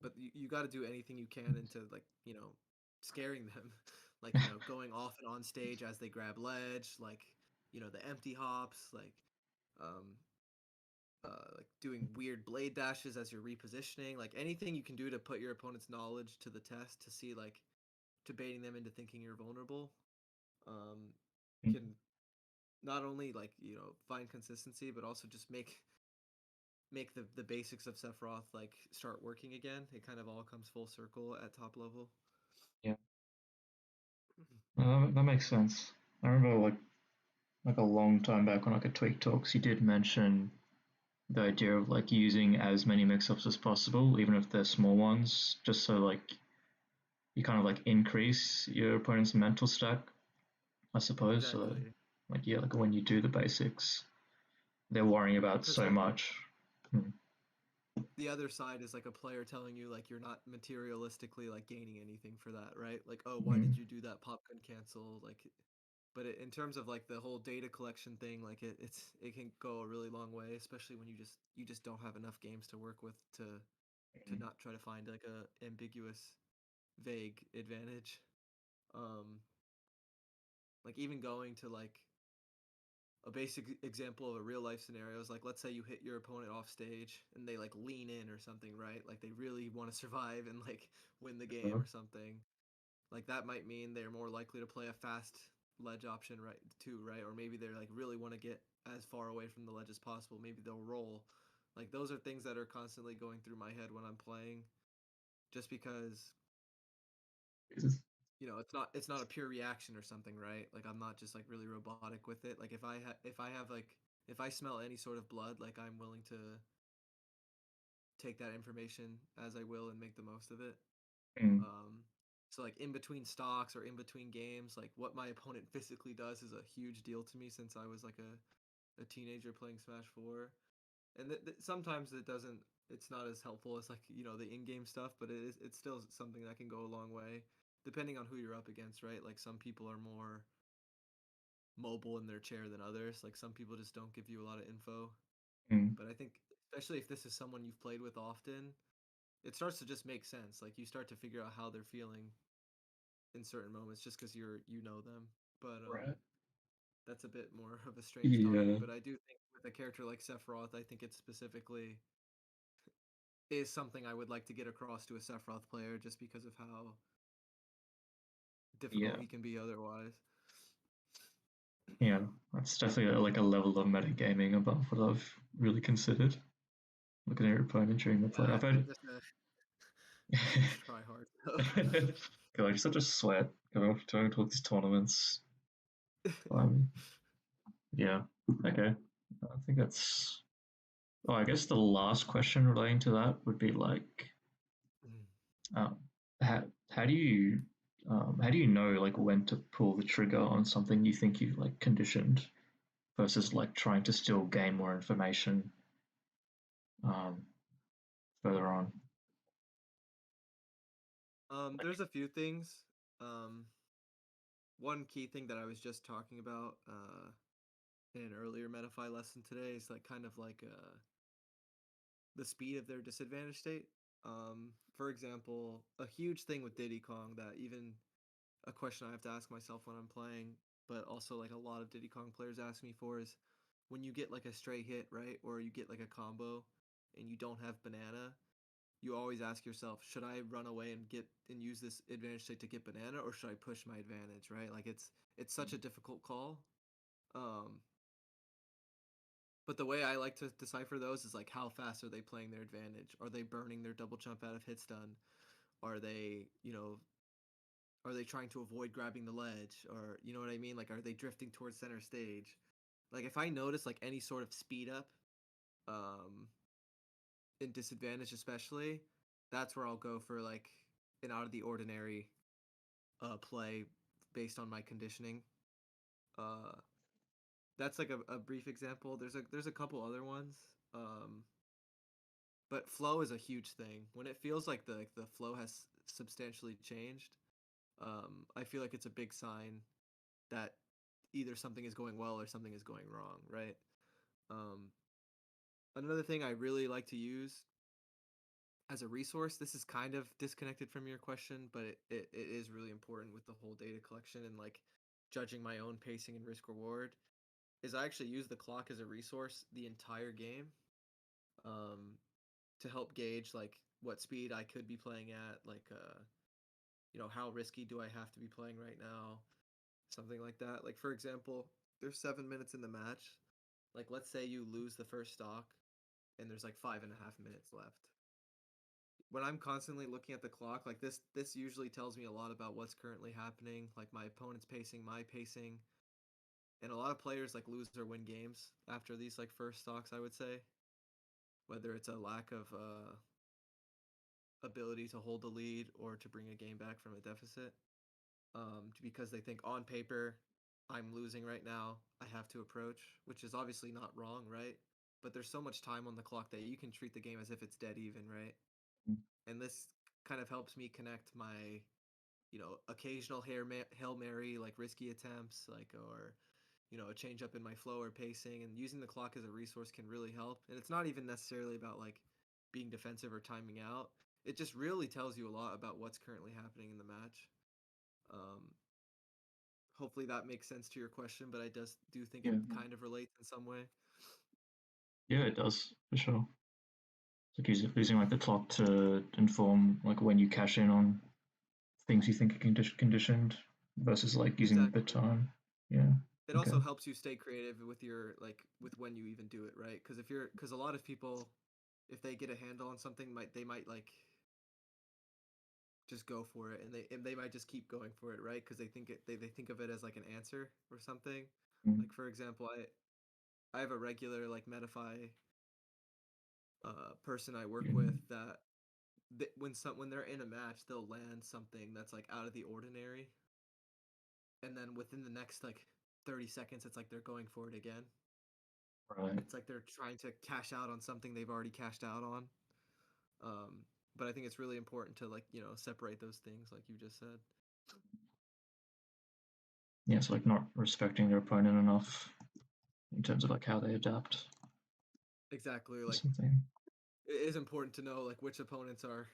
but you got to do anything you can into like scaring them, like going off and on stage as they grab ledge, like the empty hops, um, like doing weird blade dashes as you're repositioning, like anything you can do to put your opponent's knowledge to the test to see like to baiting them into thinking you're vulnerable, um, can not only like find consistency but also just make the basics of Sephiroth like start working again. It kind of all comes full circle at top level. Yeah, that makes sense. I remember like a long time back on like a Tweek talks, you did mention the idea of like using as many mix-ups as possible, even if they're small ones, just so like you kind of like increase your opponent's mental stack, I suppose. So that, Exactly. like yeah, like when you do the basics, they're worrying about Because so like much. Hmm. the other side is like a player telling you like you're not materialistically like gaining anything for that, right? Like, oh, why did Hmm. you do that pop gun cancel? Like, but in terms of like the whole data collection thing, like it can go a really long way, especially when you just don't have enough games to work with to not try to find like a ambiguous, vague advantage. Um, like even going to like a basic example of a real life scenario is like let's say you hit your opponent off stage and they like lean in or something, right? Like they really want to survive and like win the game Uh, or something. Like that might mean they're more likely to play a fast ledge option, right? Too, right? Or maybe they're like really want to get as far away from the ledge as possible. Maybe they'll roll. Like those are things that are constantly going through my head when I'm playing, just because it's not a pure reaction or something, right? Like I'm not just like really robotic with it. Like if I smell any sort of blood, like I'm willing to take that information as I will and make the most of it. mm, Um, so like in between stocks or in between games, like what my opponent physically does is a huge deal to me since I was like a teenager playing Smash 4. And sometimes it doesn't it's not as helpful as like, the in-game stuff, but it's still something that can go a long way depending on who you're up against, right? Like some people are more mobile in their chair than others. Like some people just don't give you a lot of info. mm, But I think especially if this is someone you've played with often, it starts to just make sense. Like you start to figure out how they're feeling in certain moments just because you know them. But right. that's a bit more of a strange topic. Yeah. But I do think with a character like Sephiroth, I think it specifically is something I would like to get across to a Sephiroth player just because of how difficult Yeah. he can be otherwise. Yeah. That's definitely like a level of metagaming above what I've really considered. Looking at your opponent during the Yeah, play. I've I'm had just a huge tryhard. So. God, you're such a sweat going off to all these tournaments. Um, yeah. Okay. I think that's. Oh, I guess the last question relating to that would be like, um, how do you how do you know like when to pull the trigger on something you think you've like conditioned versus like trying to still gain more information um, further on? There's a few things. Um, One key thing that I was just talking about in an earlier Metafy lesson today is like kind of like the speed of their disadvantage state. For example, a huge thing with Diddy Kong that even a question I have to ask myself when I'm playing, but also like a lot of Diddy Kong players ask me for is when you get like a stray hit, right? Or you get like a combo and you don't have banana, you always ask yourself, should I run away and get and use this advantage state to get banana or should I push my advantage, right? Like it's such a difficult call. Um but the way I like to decipher those is like how fast are they playing their advantage? Are they burning their double jump out of hit stun? Are they trying to avoid grabbing the ledge? Or you know what I mean? Like are they drifting towards center stage? Like if I notice like any sort of speed up, um, in disadvantage especially, that's where I'll go for like an out of the ordinary play based on my conditioning. Uh, that's like a brief example. There's a couple other ones. Um, but flow is a huge thing. When it feels like the flow has substantially changed, I feel like it's a big sign that either something is going well or something is going wrong, right? Um, Another thing I really like to use as a resource, this is kind of disconnected from your question, but it is really important with the whole data collection and like judging my own pacing and risk reward, is I actually use the clock as a resource the entire game, um, to help gauge like what speed I could be playing at, like how risky do I have to be playing right now, something like that. Like for example, there's 7 minutes in the match. Like let's say you lose the first stock and there's like 5.5 minutes left. when I'm constantly looking at the clock, like this usually tells me a lot about what's currently happening, like my opponent's pacing, my pacing, and a lot of players like lose or win games after these like first stocks, I would say, whether it's a lack of ability to hold the lead or to bring a game back from a deficit. Because they think on paper, I'm losing right now. I have to approach, which is obviously not wrong, right? But there's so much time on the clock that you can treat the game as if it's dead even, right? And this kind of helps me connect my, occasional Hail Mary, like risky attempts, like, or, a change up in my flow or pacing, and using the clock as a resource can really help. And it's not even necessarily about like being defensive or timing out. It just really tells you a lot about what's currently happening in the match. Um, Hopefully that makes sense to your question, but I just do think it Yeah, kind of relates in some way. yeah, it does for sure. It's like using like the clock to inform like when you cash in on things you think are conditioned versus like using the Exactly. time. Yeah. It Okay. also helps you stay creative with your like with when you even do it, right? Because a lot of people, if they get a handle on something, might like just go for it, and they might just keep going for it, right? Because they think of it as like an answer or something. Mm, Like for example, I have a regular like Medify person I work yeah. with that when they're in a match, they'll land something that's like out of the ordinary, and then within the next like 30 seconds, it's like they're going for it again. Right. It's like they're trying to cash out on something they've already cashed out on. Um, but I think it's really important to like separate those things, like you just said. Yeah. It's like not respecting their opponent enough in terms of like how they adapt Exactly. to Like something. it is important to know like which opponents are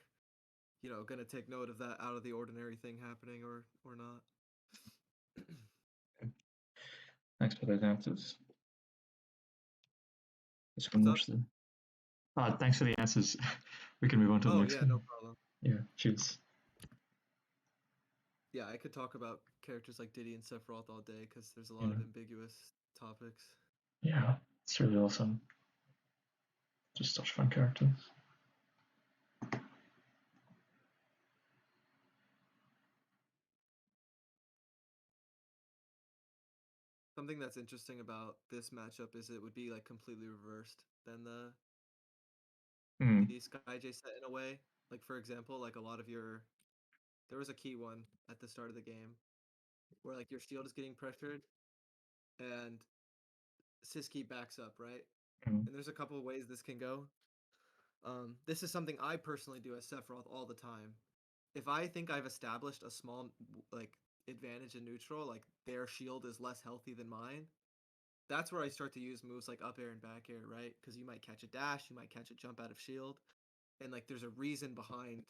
going to take note of that out of the ordinary thing happening or not. Okay. Thanks for those answers. Let's go What's and up? watch them. Thanks for the answers. We can move on to the Oh next yeah, one. no problem. Yeah. Cheers. Yeah, I could talk about characters like Diddy and Sephiroth all day because there's a lot Yeah. of ambiguous topics. Yeah. It's really awesome. Just such fun characters. Something that's interesting about this matchup is it would be like completely reversed than Mm. the Skyjay set in a way. Like for example, like a lot of your there was a key one at the start of the game where like your shield is getting pressured and Sisqui backs up, right? Mm. And there's a couple of ways this can go. This is something I personally do as Sephiroth all the time. If I think I've established a small like advantage in neutral, like their shield is less healthy than mine, that's where I start to use moves like up air and back air, right? Because you might catch a dash, you might catch a jump out of shield, and like there's a reason behind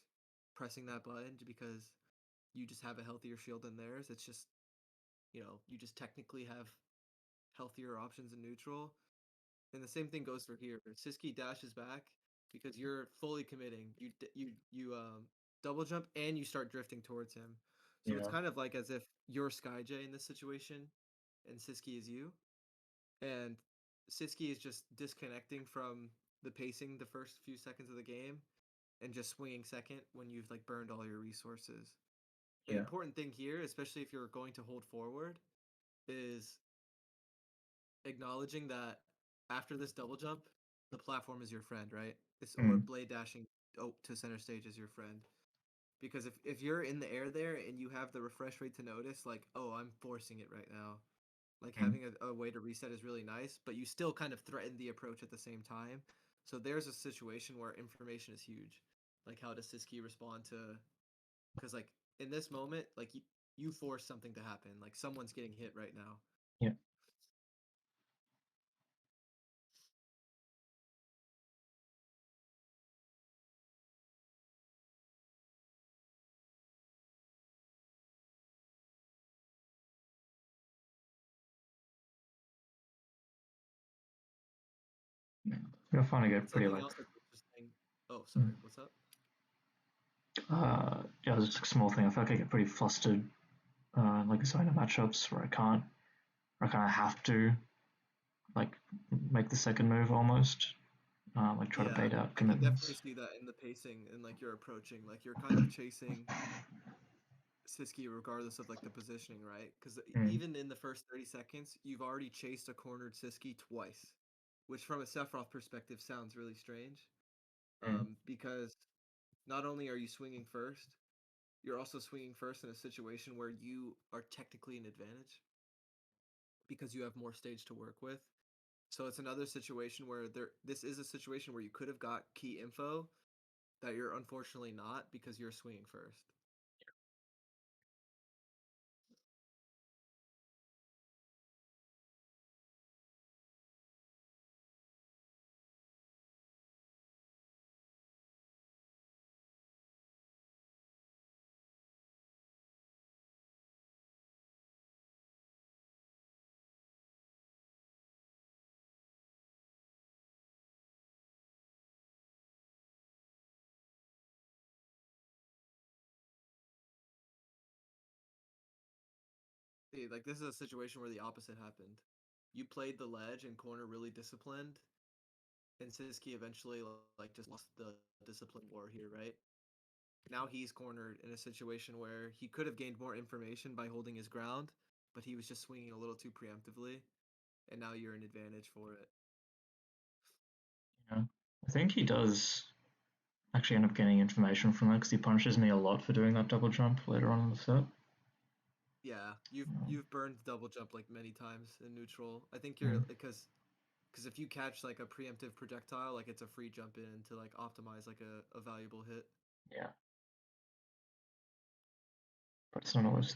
pressing that button because you just have a healthier shield than theirs. It's just you just technically have healthier options in neutral, and the same thing goes for here. Sisqui dashes back because you're fully committing. You double jump and you start drifting towards him. So it's Yeah. kind of like as if you're Skyjay in this situation, and Sisqui is you, and Sisqui is just disconnecting from the pacing the first few seconds of the game and just swinging second when you've like burned all your resources. An Yeah. important thing here, especially if you're going to hold forward, is acknowledging that after this double jump, the platform is your friend, right? It's or Mm. blade dashing to center stage is your friend. Because if you're in the air there and you have the refresh rate to notice, like, oh, I'm forcing it right now. Like Mm. having a way to reset is really nice, but you still kind of threaten the approach at the same time. So there's a situation where information is huge. Like how does Siski respond to because like in this moment, like you force something to happen. Like someone's getting hit right now. Yeah. Yeah. I find I get pretty Something like. else that's interesting. Oh, Mm. sorry. What's up? Yeah, it's a small thing. I feel like I get pretty flustered, like I said, in matchups where I kind of have to like make the second move almost. like try to Yeah, bait out I can definitely commitments. see that in the pacing and like your approaching. Like you're kind of chasing Sisqui regardless of like the positioning, right? Because Mm, even in the first 30 seconds, you've already chased a cornered Sisqui twice, which from a Sephiroth perspective sounds really strange. mm, Because not only are you swinging first, you're also swinging first in a situation where you are technically an advantage because you have more stage to work with. So it's another situation where this is a situation where you could have got key info that you're unfortunately not because you're swinging first. See, like this is a situation where the opposite happened. You played the ledge and corner really disciplined, and Sisqui eventually like just lost the discipline war here, right? Now he's cornered in a situation where he could have gained more information by holding his ground, but he was just swinging a little too preemptively, and now you're an advantage for it. yeah. I think he does actually end up getting information from that because he punishes me a lot for doing that double jump later on in the set. Yeah, you've Um, you've burned double jump like many times in neutral. I think you're mm, because if you catch like a preemptive projectile, like it's a free jump in to like optimize like a valuable hit. yeah, but it's not always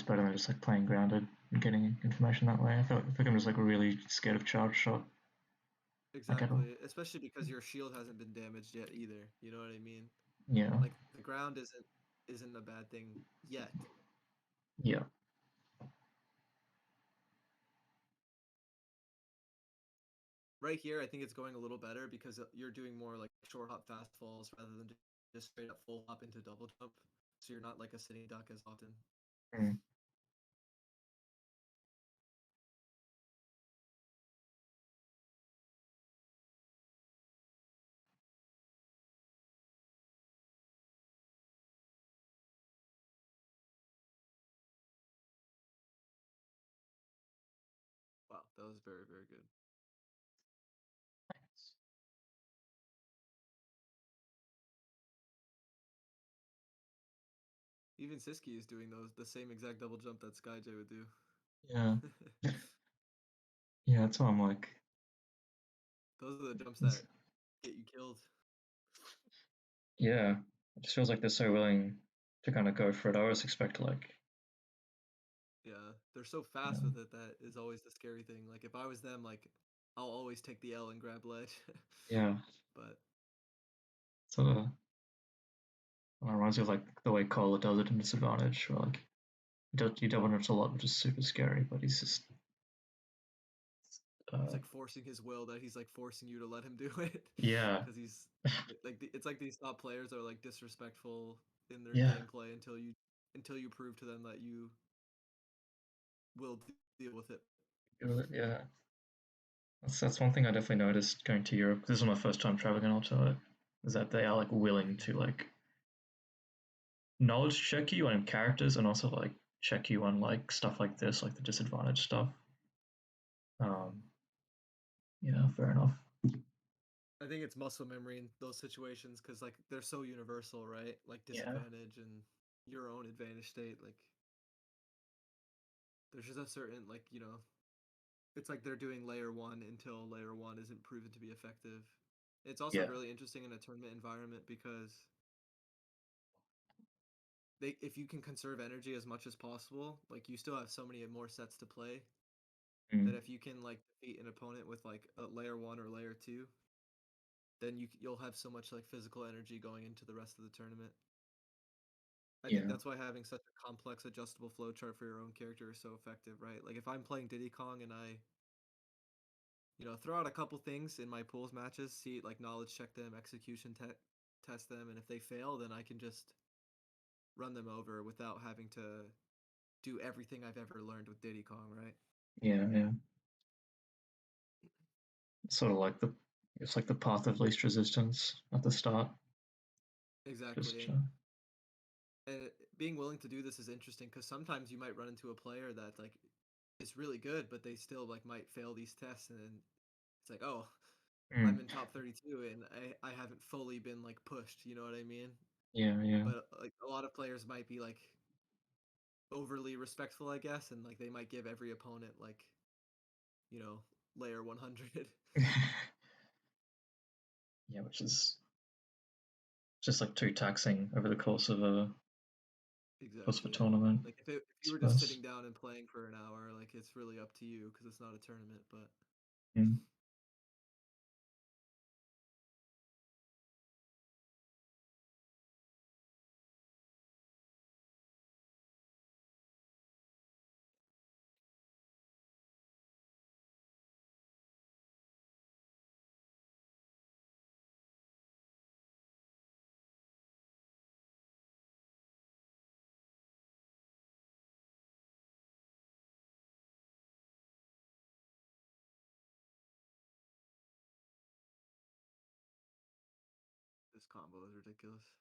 better than just like playing grounded and getting information that way. I feel like I'm just like really scared of charge shot. Like at all. Exactly, especially because your shield hasn't been damaged yet either. You know what I mean? Yeah, Like the ground isn't a bad thing yet. yeah, Right here, I think it's going a little better because you're doing more like short hop fast falls rather than just straight up full hop into double jump. So you're not like a sitting duck as often. mm, Wow, that was very, very good. Even Sisqui is doing the same exact double jump that Skyjay would do. yeah, yeah. That's why I'm like, Those are the jumps that it's, get you killed. yeah. It just feels like they're so willing to kind of go for it. I always expect like, Yeah, they're so you fast know, with it that is always the scary thing. Like if I was them, like I'll always take the L and grab ledge. yeah, But sort of. Reminds me of like the way Cola does it in Disadvantage, where like he double jumps a lot, which is super scary, but he's just he's uh, like forcing his will that he's like forcing you to let him do it yeah, because he's like it's like these top players are like disrespectful in their yeah, gameplay until you prove to them that you will deal with it. yeah. That's one thing I definitely noticed going to Europe. This is my first time traveling in Alternate. Is that they are like willing to like knowledge check you on characters and also like check you on like stuff like this, like the disadvantage stuff. Um, yeah, fair enough. I think it's muscle memory in those situations because like they're so universal, right? Like Yeah, disadvantage and your own advantage state. Like there's just a certain like it's like they're doing layer one until layer one isn't proven to be effective. It's also yeah, really interesting in a tournament environment because they if you can conserve energy as much as possible, like you still have so many more sets to play mm, that if you can like defeat an opponent with like a layer one or layer two, then you'll have so much like physical energy going into the rest of the tournament. I think yeah, that's why having such a complex adjustable flowchart for your own character is so effective, right? Like if I'm playing Diddy Kong and I throw out a couple things in my pools matches, see like knowledge check them, execution test them, and if they fail, then I can just run them over without having to do everything I've ever learned with Diddy Kong, right? yeah, yeah. sort of like it's like the path of least resistance at the start. Exactly, Just and being willing to do this is interesting because sometimes you might run into a player that like is really good, but they still like might fail these tests, and then it's like, oh, I'm mm, in top 32 and I haven't fully been like pushed. You know what I mean? yeah, yeah, But like a lot of players might be like overly respectful, I guess, and like they might give every opponent like you know layer 100. yeah, which is just like too taxing over the course of a Exactly. tournament, Like if I you were just sitting suppose. down and playing for an hour, like it's really up to you because it's not a tournament. But Mm. this combo is ridiculous.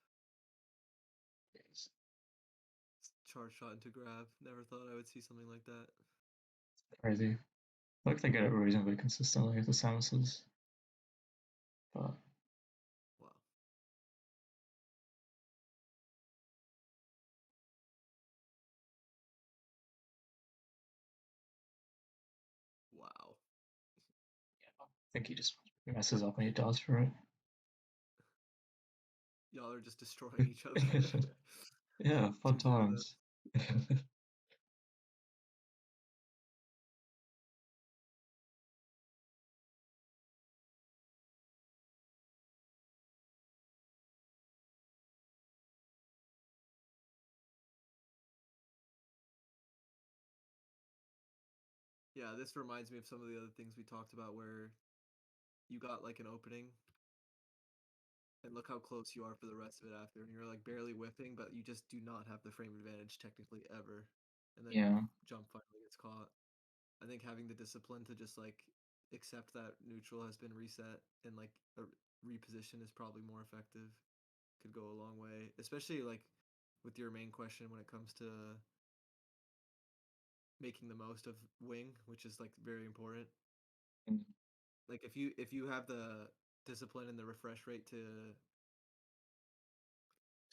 It's Charge shot into grab. Never thought I would see something like that. crazy. Like they get it reasonably consistently with the Samuses, but Wow. Wow. I think he just messes up when he does for it. Y'all are just destroying each other. Yeah, fun Two dividends. times. Yeah, this reminds me of some of the other things we talked about where you got like an opening and look how close you are for the rest of it after, and you're like barely whipping, but you just do not have the frame advantage technically ever. And then your Yeah, jump finally gets caught. I think having the discipline to just like accept that neutral has been reset and like a reposition is probably more effective. Could go a long way, especially like with your main question when it comes to making the most of wing, which is like very important. and Like if you have the discipline and the refresh rate to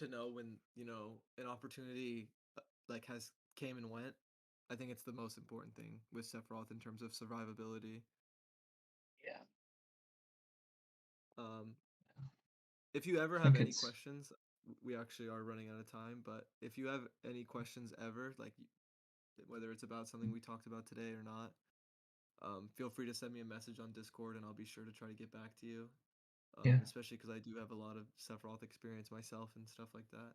know when you know an opportunity like has came and went, I think it's the most important thing with Sephiroth in terms of survivability. yeah, Um, if you ever I have think any it's questions, we actually are running out of time. But if you have any questions ever, like whether it's about something we talked about today or not, feel free to send me a message on Discord, and I'll be sure to try to get back to you. yeah, Especially because I do have a lot of Sephiroth experience myself and stuff like that.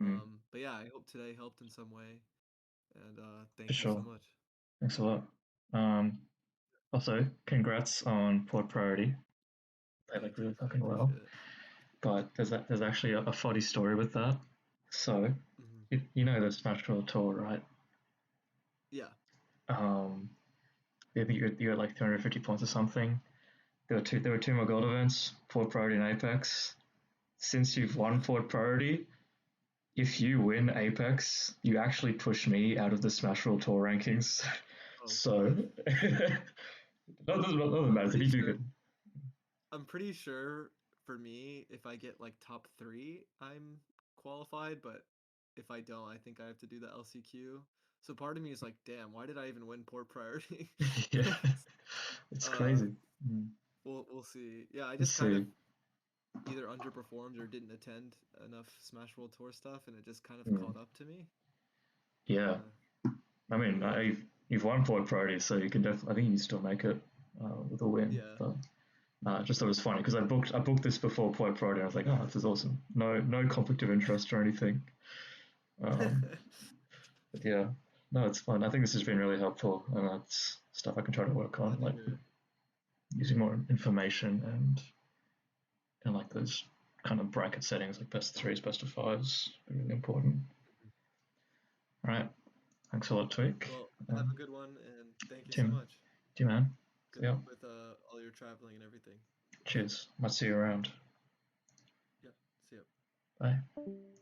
mm, But yeah, I hope today helped in some way, and for thank you so sure. much. Thanks a lot. Um, Also, congrats on Port Priority. They like Thank you. really I fucking well. appreciate it. But there's actually a funny story with that. So, Hmm. you know the Smash World Tour, right? Yeah. Um, I think you're at like 350 points or something. There were two more gold events, Port Priority and Apex. Since you've won Yeah. Port Priority, if you win Apex, you actually push me out of the Smash World Tour rankings. Oh So, God. doesn't I'm matter if pretty you do sure. good. I'm pretty sure for me, if I get like top three, I'm qualified. But if I don't, I think I have to do the LCQ. So part of me is like, damn, why did I even win port priority? Yeah, it's uh, crazy. Mm. we'll see. Yeah, I Let's just kind of see. either underperformed or didn't attend enough Smash World Tour stuff, and it just kind of Mm. caught up to me. Yeah, Uh, I mean, you've won Port Priority, so you can definitely. I think you still make it with a win. yeah. But just thought it was funny because I booked this before Port Priority. And I was like, oh, this is awesome. No conflict of interest or anything. Um, but yeah, no, it's fun. I think this has been really helpful, and that's stuff I can try to work on, Glad to like hear it. using more information and like those kind of bracket settings, like best of threes, best of fives, are really important. All right, thanks a lot, Tweek. Well, have Um, a good one, and thank you so Tim, much. Tim, man. Good See ya. luck with all your your traveling and everything. Cheers. Might see you around. Yep. See ya. Bye.